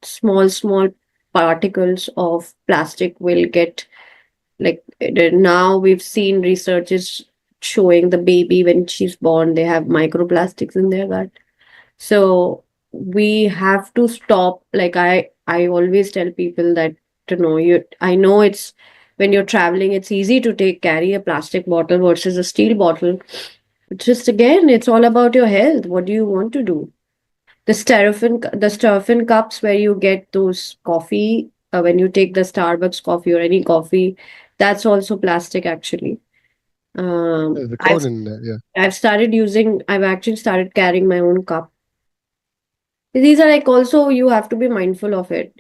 Small particles of plastic will get, like, now we've seen researches showing the baby when she's born, they have microplastics in their gut. So we have to stop. Like I always tell people that, I know it's, when you're traveling, it's easy to carry a plastic bottle versus a steel bottle. Just again, it's all about your health. What do you want to do? the styrofoam cups where you get those coffee, when you take the Starbucks coffee or any coffee, that's also plastic actually. Yeah, the I've coating in there, yeah. I've actually started carrying my own cup. These are like, also you have to be mindful of it,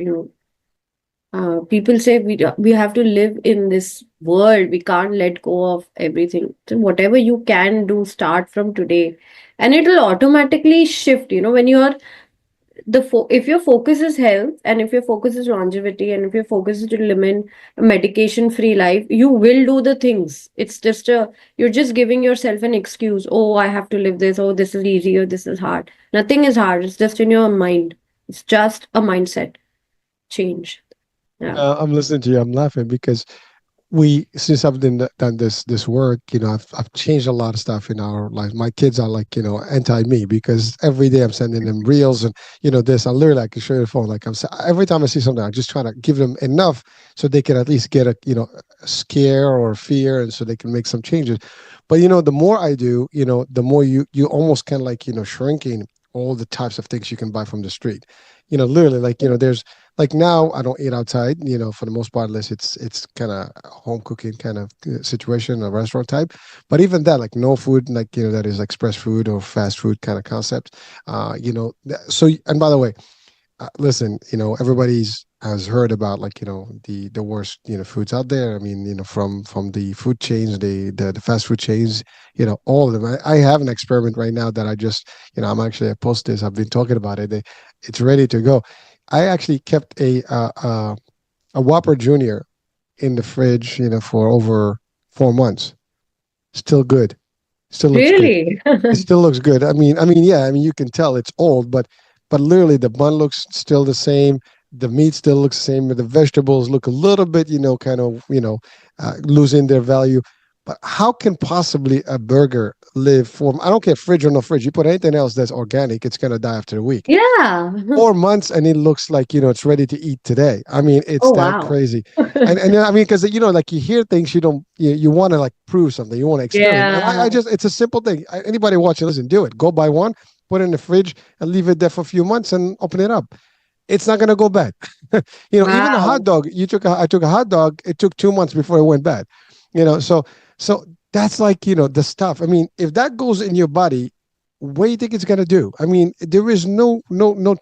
people say we have to live in this world, we can't let go of everything, so whatever you can do, start from today, and it will automatically shift, when you're if your focus is health, and if your focus is longevity, and if your focus is to live in a medication free life, you will do the things. It's just a You're just giving yourself an excuse. Oh, I have to live this. Oh, this is easy, or this is hard. Nothing is hard, it's just in your mind. It's just a mindset change. Yeah. I'm listening to you. I'm laughing because since I've done this work, I've changed a lot of stuff in our life. My kids are like, anti me because every day I'm sending them reels and this. I literally, I can show you the phone. Like every time I see something, I'm just trying to give them enough so they can at least get a scare or fear, and so they can make some changes. But the more I do, the more you almost kind of like shrinking all the types of things you can buy from the street. Literally, like there's like now I don't eat outside, for the most part, unless it's kind of home cooking kind of situation, a restaurant type. But even that, like no food, like that is express food or fast food kind of concept. So and by the way, listen, everybody's has heard about like the worst foods out there. I mean, from the food chains, the fast food chains, all of them. I have an experiment right now that I just I'm actually, I post this. I've been talking about it. It's ready to go. I actually kept a Whopper Junior in the fridge, for over 4 months. Still good. Still looks good. Really? It still looks good. Yeah. I mean, you can tell it's old, but literally the bun looks still the same. The meat still looks the same. The vegetables look a little bit, kind of, losing their value. But how can possibly a burger live for? I don't care, fridge or no fridge. You put anything else that's organic, it's gonna die after a week. Yeah. 4 months and it looks like it's ready to eat today. I mean, it's Oh, that wow. crazy. And I mean, because like you hear things, you don't you want to like prove something, you want to experiment. And I Yeah. just, it's a simple thing. Anybody watching, listen, do it. Go buy one, put it in the fridge, and leave it there for a few months and open it up. It's not gonna go bad. Even a hot Wow. dog. I took a hot dog. It took 2 months before it went bad. So that's like the stuff. I mean, if that goes in your body, what do you think it's gonna do? I mean, there is no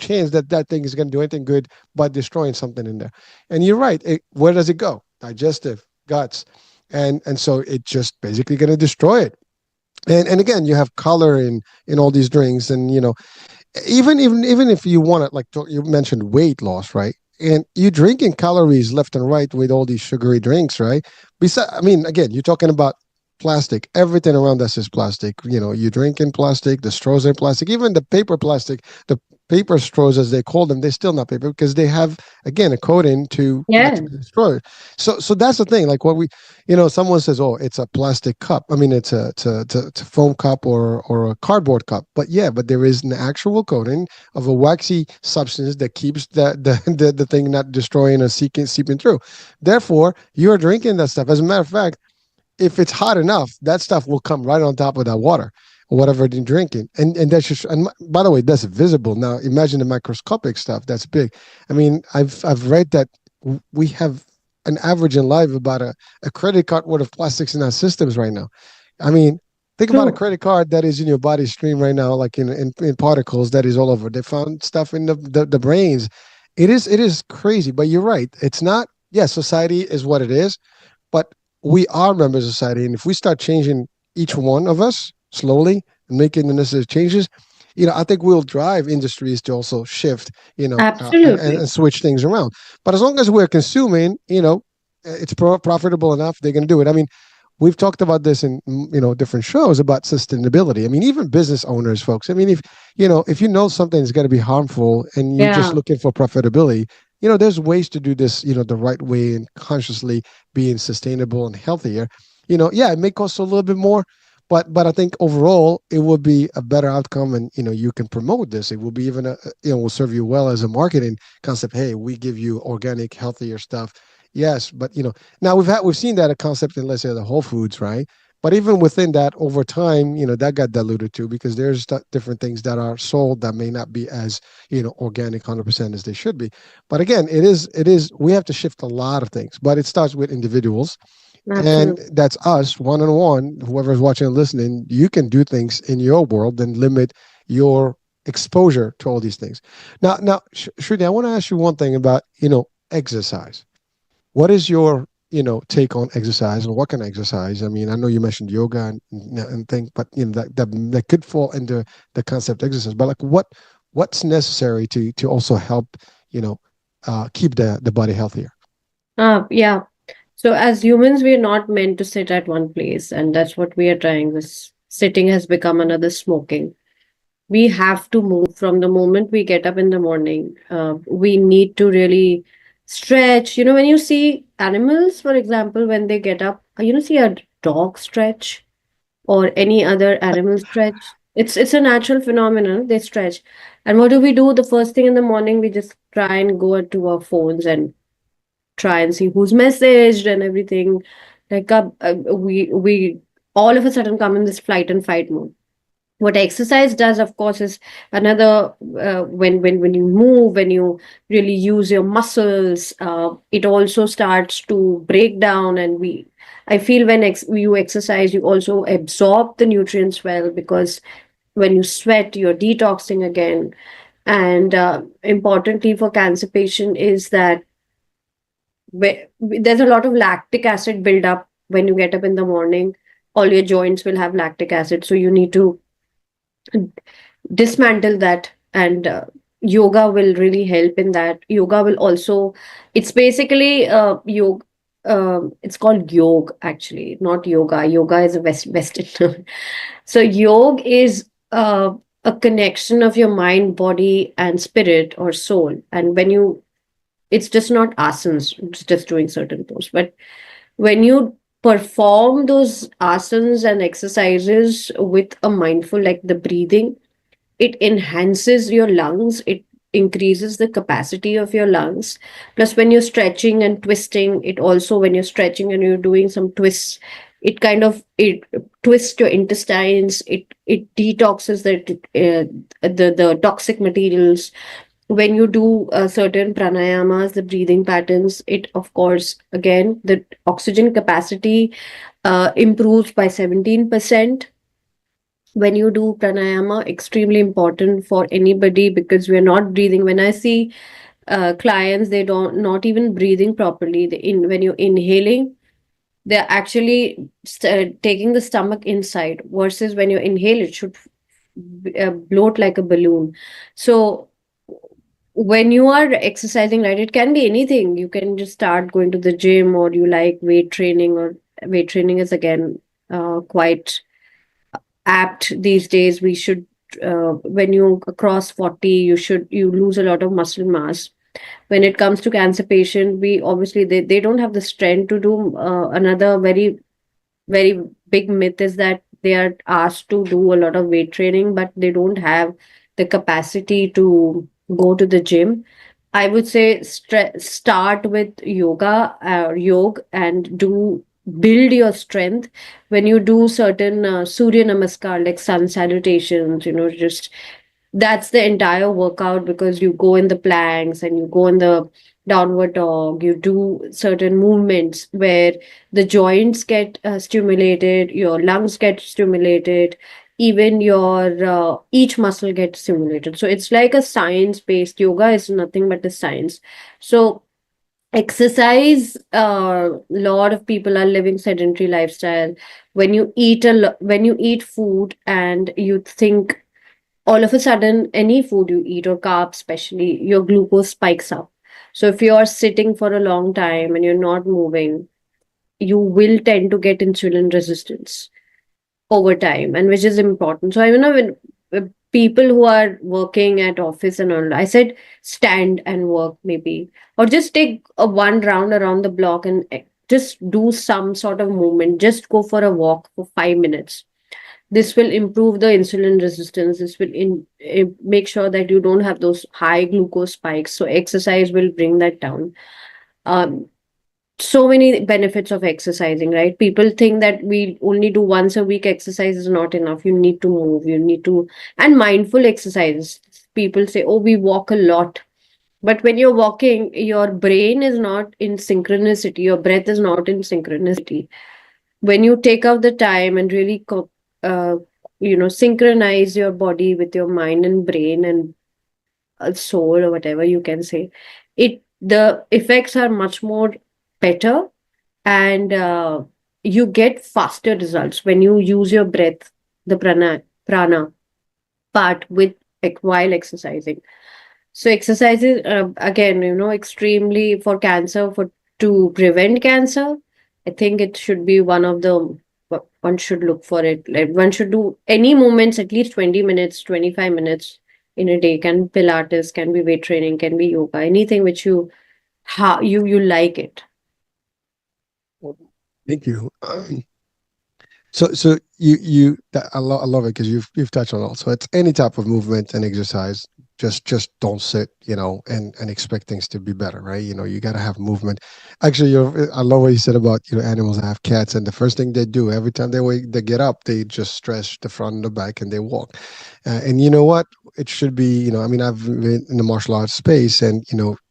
chance that that thing is gonna do anything good by destroying something in there. And you're right. Where does it go? Digestive, guts, and so it just basically gonna destroy it. And again, you have color in all these drinks, and even if you want to, like you mentioned, weight loss, right? And you drinking calories left and right with all these sugary drinks, right? Besides, I mean, again, you're talking about plastic. Everything around us is plastic. You drink in plastic, the straws are plastic, even the paper plastic, the paper straws as they call them, they're still not paper because they have, again, a coating to not Yeah. to be destroyed. So that's the thing. Like what we, someone says, oh, it's a plastic cup. I mean, it's a foam cup or a cardboard cup. But yeah, but there is an actual coating of a waxy substance that keeps the thing not destroying or seeping through. Therefore, you're drinking that stuff. As a matter of fact, if it's hot enough, that stuff will come right on top of that water or whatever you're drinking. And that's just, and by the way, that's visible. Now imagine the microscopic stuff. That's big. I mean, I've read that we have an average in life about a credit card worth of plastics in our systems right now. I mean, think about a True. credit card that is in your body stream right now, like in particles that is all over. They found stuff in the brains. It is crazy, but you're right. It's not, yeah, society is what it is, but we are members of society. And if we start changing each one of us slowly and making the necessary changes, I think we'll drive industries to also shift, and Absolutely. switch things around. But as long as we're consuming, it's profitable enough, they're going to do it. I mean, we've talked about this in different shows about sustainability. I mean, even business owners, folks. I mean, if you know something is going to be harmful and you're just Yeah. looking for profitability, there's ways to do this, the right way and consciously being sustainable and healthier. Yeah, it may cost a little bit more, but I think overall it will be a better outcome, and you can promote this. It will be even will serve you well as a marketing concept. Hey, we give you organic, healthier stuff. Yes, but now we've seen that a concept in, let's say, the Whole Foods, right? But even within that, over time, that got diluted too, because there's different things that are sold that may not be as, organic 100% as they should be. But again, we have to shift a lot of things, but it starts with individuals. And Absolutely. that's us, one on one, whoever's watching and listening. You can do things in your world and limit your exposure to all these things. Now, Shruti, I want to ask you one thing about, exercise. What is your, take on exercise, and what kind of exercise? I mean, I know you mentioned yoga and things, but that could fall into the concept of exercise. But like, what's necessary to also help, you know, keep the body healthier? Yeah. So as humans, we are not meant to sit at one place, and that's what we are trying. This sitting has become another smoking. We have to move from the moment we get up in the morning. We need to really stretch. When you see animals, for example, when they get up, see a dog stretch or any other animal stretch. It's a natural phenomenon. They stretch. And what do we do? The first thing in the morning, we just try and go to our phones and try and see who's messaged and everything. Like we all of a sudden come in this flight and fight mode. What exercise does, of course, is another when you move, when you really use your muscles, it also starts to break down. And I feel when you exercise, you also absorb the nutrients well, because when you sweat, you're detoxing again. And importantly for cancer patient is that there's a lot of lactic acid buildup when you get up in the morning. All your joints will have lactic acid, so you need to dismantle that. And yoga will really help in that. Yoga will also, it's basically yoga. It's called yog, actually, not yoga. Yoga is a Western term. So yog is a connection of your mind, body, and spirit or soul. And it's just not asanas, it's just doing certain poses. But when you perform those asanas and exercises with a mindful, like the breathing, it enhances your lungs, it increases the capacity of your lungs. Plus when you're stretching and twisting, it also, when you're stretching and you're doing some twists, it twists your intestines, it detoxes the toxic materials. When you do certain pranayamas, the breathing patterns, it, of course, again, the oxygen capacity improves by 17% when you do pranayama. Extremely important for anybody, because we're not breathing. When I see clients, they don't not even breathing properly. When you're inhaling, they're actually taking the stomach inside, versus when you inhale, it should bloat like a balloon. So when you are exercising, right, it can be anything. You can just start going to the gym, or you like weight training, or weight training is again quite apt these days. We should when you cross 40, you lose a lot of muscle mass. When it comes to cancer patient, we obviously, they don't have the strength to do. Another very very big myth is that they are asked to do a lot of weight training, but they don't have the capacity to go to the gym. I would say start with yoga or yoga, and build your strength. When you do certain Surya Namaskar, like sun salutations, just that's the entire workout, because you go in the planks and you go in the downward dog, you do certain movements where the joints get stimulated, your lungs get stimulated, even your each muscle gets stimulated. So it's like a science based. Yoga is nothing but a science. So exercise, a lot of people are living sedentary lifestyle. When you eat when you eat food and you think, all of a sudden, any food you eat, or carbs especially, your glucose spikes up. So if you're sitting for a long time and you're not moving, you will tend to get insulin resistance over time, and which is important. So I know when people who are working at office and all, I said stand and work, maybe, or just take a one round around the block, and just do some sort of movement. Just go for a walk for 5 minutes. This will improve the insulin resistance. This will make sure that you don't have those high glucose spikes. So exercise will bring that down. Um, so many benefits of exercising, right? People think that we only do once a week exercise is not enough. You need to move, you need to, and mindful exercise. People say, oh, we walk a lot. But when you're walking, your brain is not in synchronicity, your breath is not in synchronicity. When you take out the time and really, uh, synchronize your body with your mind and brain and soul or whatever you can say, the effects are much more better, and you get faster results when you use your breath, the prana part with while exercising. So exercises, again, extremely for cancer, for to prevent cancer. I think it should be one of the one should look for it. Like one should do any movements at least 20 minutes, 25 minutes in a day. Can Pilates, can be weight training, can be yoga, anything which you how you like it. Well, thank you. So I love it because you've touched on also. It's any type of movement and exercise. Just don't sit, and expect things to be better, right? You got to have movement. Actually, I love what you said about animals. I have cats, and the first thing they do every time they get up, they just stretch the front and the back and they walk. And you know what? It should be, I mean, I've been in the martial arts space, and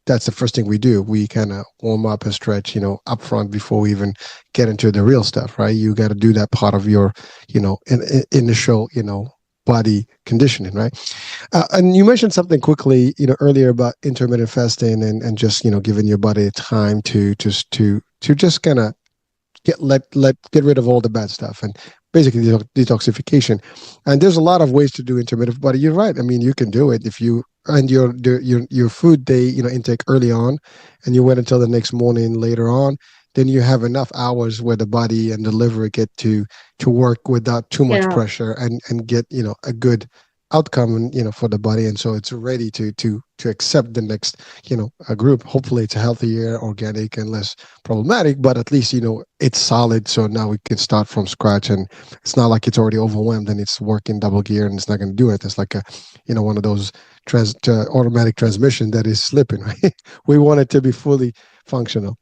that's the first thing we do. We kind of warm up and stretch, up front before we even get into the real stuff, right? You got to do that part of your, initial, body conditioning, right? And you mentioned something quickly, earlier about intermittent fasting and just, giving your body time to just kind of get rid of all the bad stuff and basically detoxification. And there's a lot of ways to do intermittent, but you're right. I mean, you can do it if you and your food day intake early on, and you wait until the next morning later on. Then you have enough hours where the body and the liver get to work without too much Yeah. pressure and get a good outcome for the body, and so it's ready to accept the next a group. Hopefully it's healthier, organic, and less problematic, but at least it's solid, so now we can start from scratch, and it's not like it's already overwhelmed and it's working double gear and it's not going to do it. It's like a one of those automatic transmission that is slipping, right? We want it to be fully functional.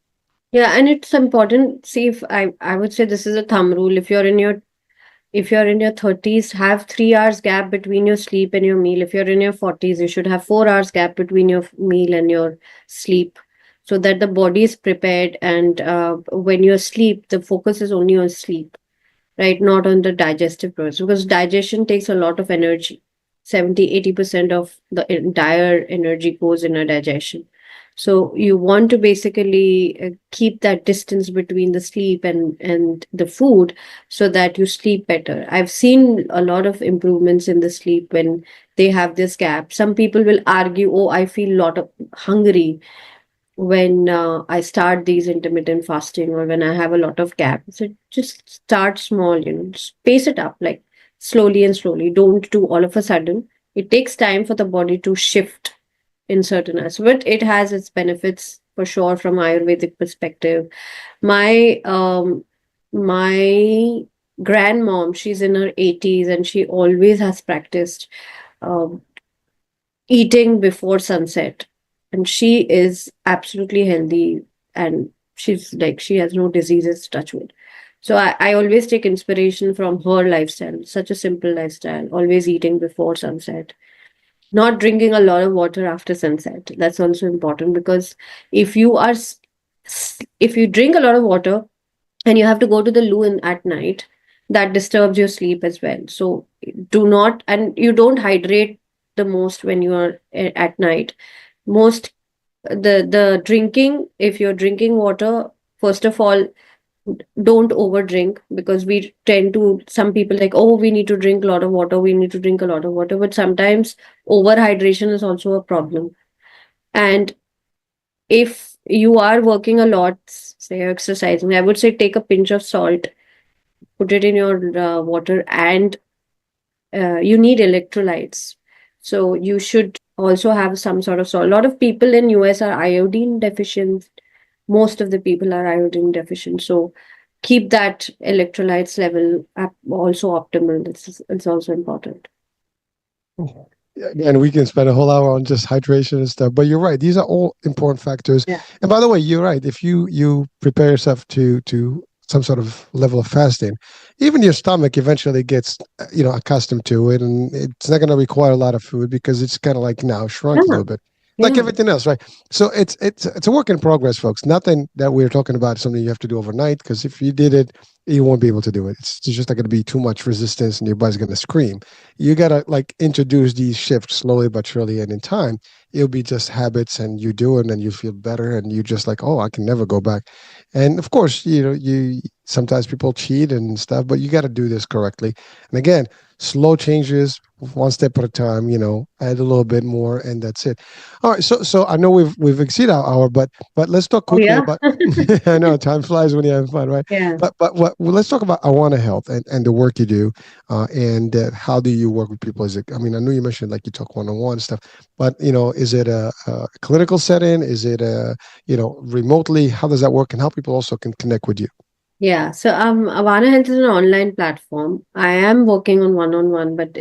Yeah, and it's important. See, if I would say this is a thumb rule. If you're in your 30s, have 3 hours gap between your sleep and your meal. If you're in your 40s, you should have 4 hours gap between your meal and your sleep, so that the body is prepared. And when you sleep, the focus is only on sleep, right? Not on the digestive process, because digestion takes a lot of energy. 70-80% of the entire energy goes in a digestion. So you want to basically keep that distance between the sleep and the food, so that you sleep better. I've seen a lot of improvements in the sleep when they have this gap. Some people will argue, oh, I feel a lot of hungry when I start these intermittent fasting, or when I have a lot of gaps. So just start small, space it up, like slowly and slowly. Don't do all of a sudden. It takes time for the body to shift in certain aspects, but it has its benefits for sure from Ayurvedic perspective. My grandmom, she's in her 80s, and she always has practiced um, eating before sunset, and she is absolutely healthy, and she's like, she has no diseases, touch wood. So I always take inspiration from her lifestyle, such a simple lifestyle, always eating before sunset, not drinking a lot of water after sunset. That's also important, because if you are if you drink a lot of water and you have to go to the loo at night, that disturbs your sleep as well. So do not, and you don't hydrate the most when you are at night. Most, the drinking, if you're drinking water, first of all, don't over drink, because we tend to, some people like, oh, we need to drink a lot of water, we need to drink a lot of water, but sometimes over hydration is also a problem. And if you are working a lot, say exercising, I would say take a pinch of salt, put it in your water, and you need electrolytes. So you should also have some sort of salt. A lot of people in US are iodine deficient. Most of the people are iodine deficient. So keep that electrolytes level also optimal. It's also important. Again, we can spend a whole hour on just hydration and stuff, but you're right. These are all important factors. Yeah. And by the way, you're right. If you prepare yourself to some sort of level of fasting, even your stomach eventually gets accustomed to it, and it's not going to require a lot of food because it's kind of like now shrunk a Yeah. little bit, like Yeah. everything else, right? So it's a work in progress, folks. Nothing that we're talking about is something you have to do overnight, because if you did it, you won't be able to do it. It's just not going to be too much resistance, and your body's going to scream. You gotta like introduce these shifts slowly but surely, and in time it'll be just habits, and you do it and you feel better, and you just like, oh, I can never go back. And of course, you sometimes people cheat and stuff, but you got to do this correctly. And again, slow changes, one step at a time, add a little bit more, and that's it. All right, so I know we've exceeded our hour, but let's talk Oh, quickly yeah. about I know time flies when you're having fun, right? Yeah. But let's talk about Awaana Health and the work you do, and how do you work with people? Is it? I mean, I know you mentioned like you talk one-on-one stuff, but is it a clinical setting? Is it a remotely? How does that work? And how people also can connect with you? Yeah. So Awaana Health is an online platform. I am working on one-on-one, but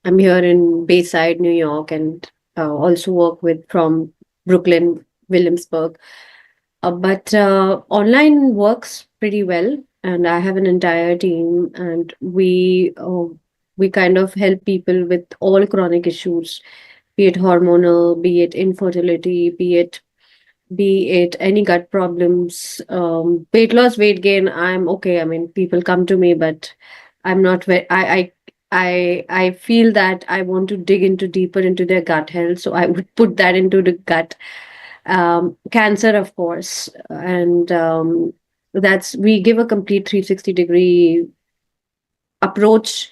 I'm here in Bayside, New York, and also work with from Brooklyn, Williamsburg. But online works pretty well, and I have an entire team, and we kind of help people with all chronic issues, be it hormonal, be it infertility, be it any gut problems, weight loss, weight gain. I'm okay. I mean, people come to me, but I'm not very. I feel that I want to dig into deeper into their gut health, so I would put that into the gut. Cancer, of course, and that's we give a complete 360-degree approach,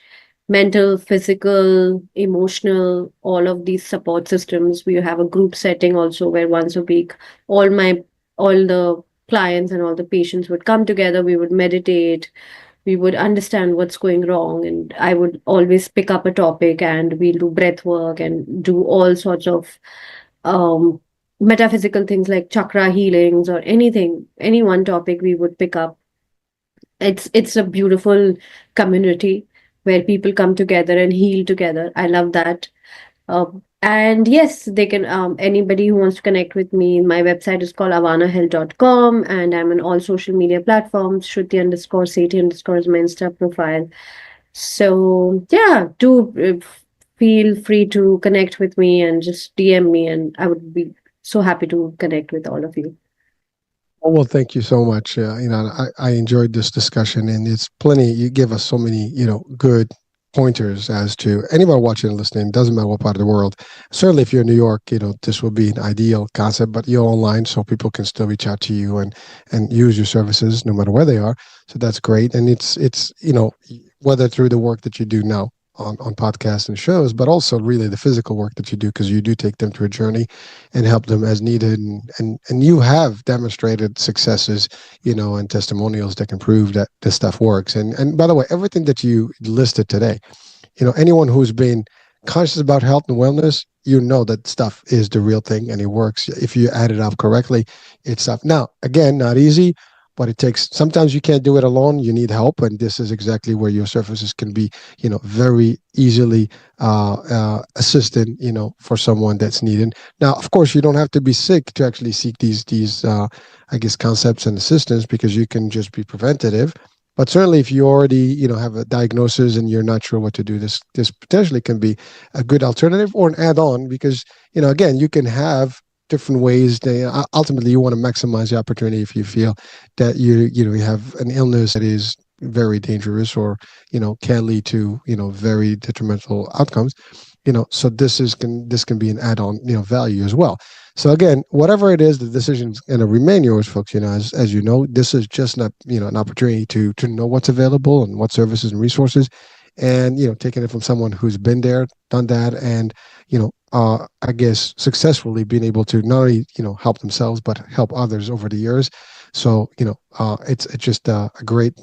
mental, physical, emotional, all of these support systems. We have a group setting also where once a week all my all the clients and all the patients would come together. We would meditate, we would understand what's going wrong, and I would always pick up a topic and we'll do breath work and do all sorts of um metaphysical things like chakra healings or anything, any one topic we would pick up. It's a beautiful community where people come together and heal together. I love that. And yes, they can anybody who wants to connect with me, my website is called awanahealth.com, and I'm on all social media platforms. Shruti underscore Sethi underscore is my Insta profile. So yeah, do feel free to connect with me and just DM me, and I would be so happy to connect with all of you. Oh, well, thank you so much. I enjoyed this discussion, and it's plenty. You give us so many, good pointers as to anybody watching and listening. Doesn't matter what part of the world. Certainly, if you're in New York, this will be an ideal concept. But you're online, so people can still reach out to you and use your services no matter where they are. So that's great, and it's whether through the work that you do now on podcasts and shows, but also really the physical work that you do, because you do take them through a journey and help them as needed. And you have demonstrated successes, and testimonials that can prove that this stuff works. And by the way, everything that you listed today, anyone who's been conscious about health and wellness, that stuff is the real thing and it works. If you add it up correctly, it's stuff. Now, again, not easy, but it takes, sometimes you can't do it alone. You need help. And this is exactly where your services can be, very easily assisted, for someone that's needed. Now, of course, you don't have to be sick to actually seek these I guess, concepts and assistance, because you can just be preventative. But certainly, if you already, have a diagnosis and you're not sure what to do, this potentially can be a good alternative or an add-on, because, again, you can have different ways. Ultimately, you want to maximize the opportunity if you feel that you have an illness that is very dangerous, or can lead to very detrimental outcomes. So this can be an add-on value as well. So again, whatever it is, the decision's going to remain yours, folks. As you know, this is just not an opportunity to know what's available and what services and resources, and taking it from someone who's been there, done that, and I guess successfully being able to not only help themselves but help others over the years. So it's just a great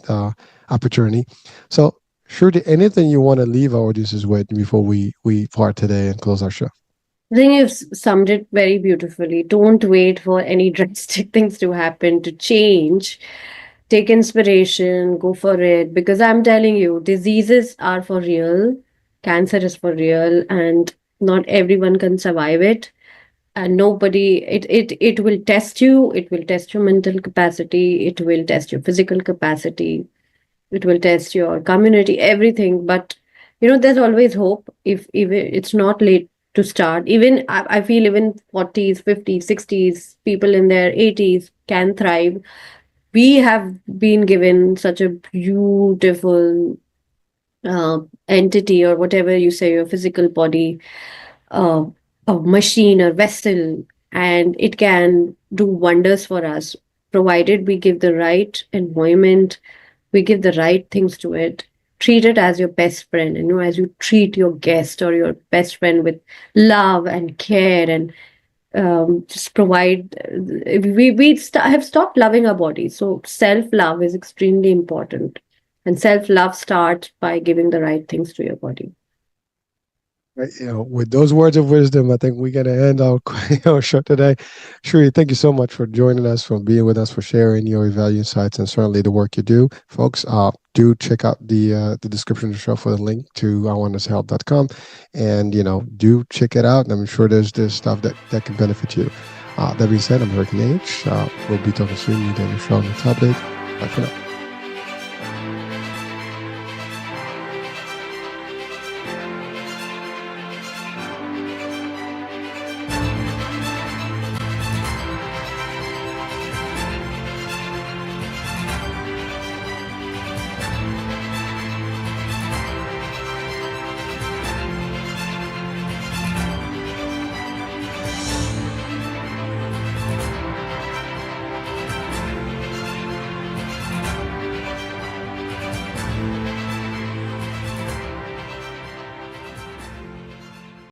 opportunity. So Shruti, anything you want to leave our audiences with before we part today and close our show? I think you've summed it very beautifully. Don't wait for any drastic things to happen to change. Take inspiration, go for it. Because I'm telling you, diseases are for real, cancer is for real, and Not everyone can survive it, and nobody, it will test you, it will test your mental capacity, it will test your physical capacity, it will test your community, everything. But there's always hope. If even it's not late to start, even I feel even 40s, 50s, 60s, people in their 80s can thrive. We have been given such a beautiful uh, entity, or whatever you say, your physical body, uh, a machine or vessel, and it can do wonders for us, provided we give the right environment, we give the right things to it. Treat it as your best friend, as you treat your guest or your best friend, with love and care, and just provide. Have stopped loving our bodies, so self love is extremely important, and self love starts by giving the right things to your body. Right, with those words of wisdom, I think we got to end our show today. Shri, thank you so much for joining us, for being with us, for sharing your value insights, and certainly the work you do, folks. Do check out the description of the show for the link to awaanahealth.com, and do check it out. I'm sure there's stuff that can benefit you. That being said, I'm Hurricane H. We'll be talking soon. You get your show on the topic. Bye for now.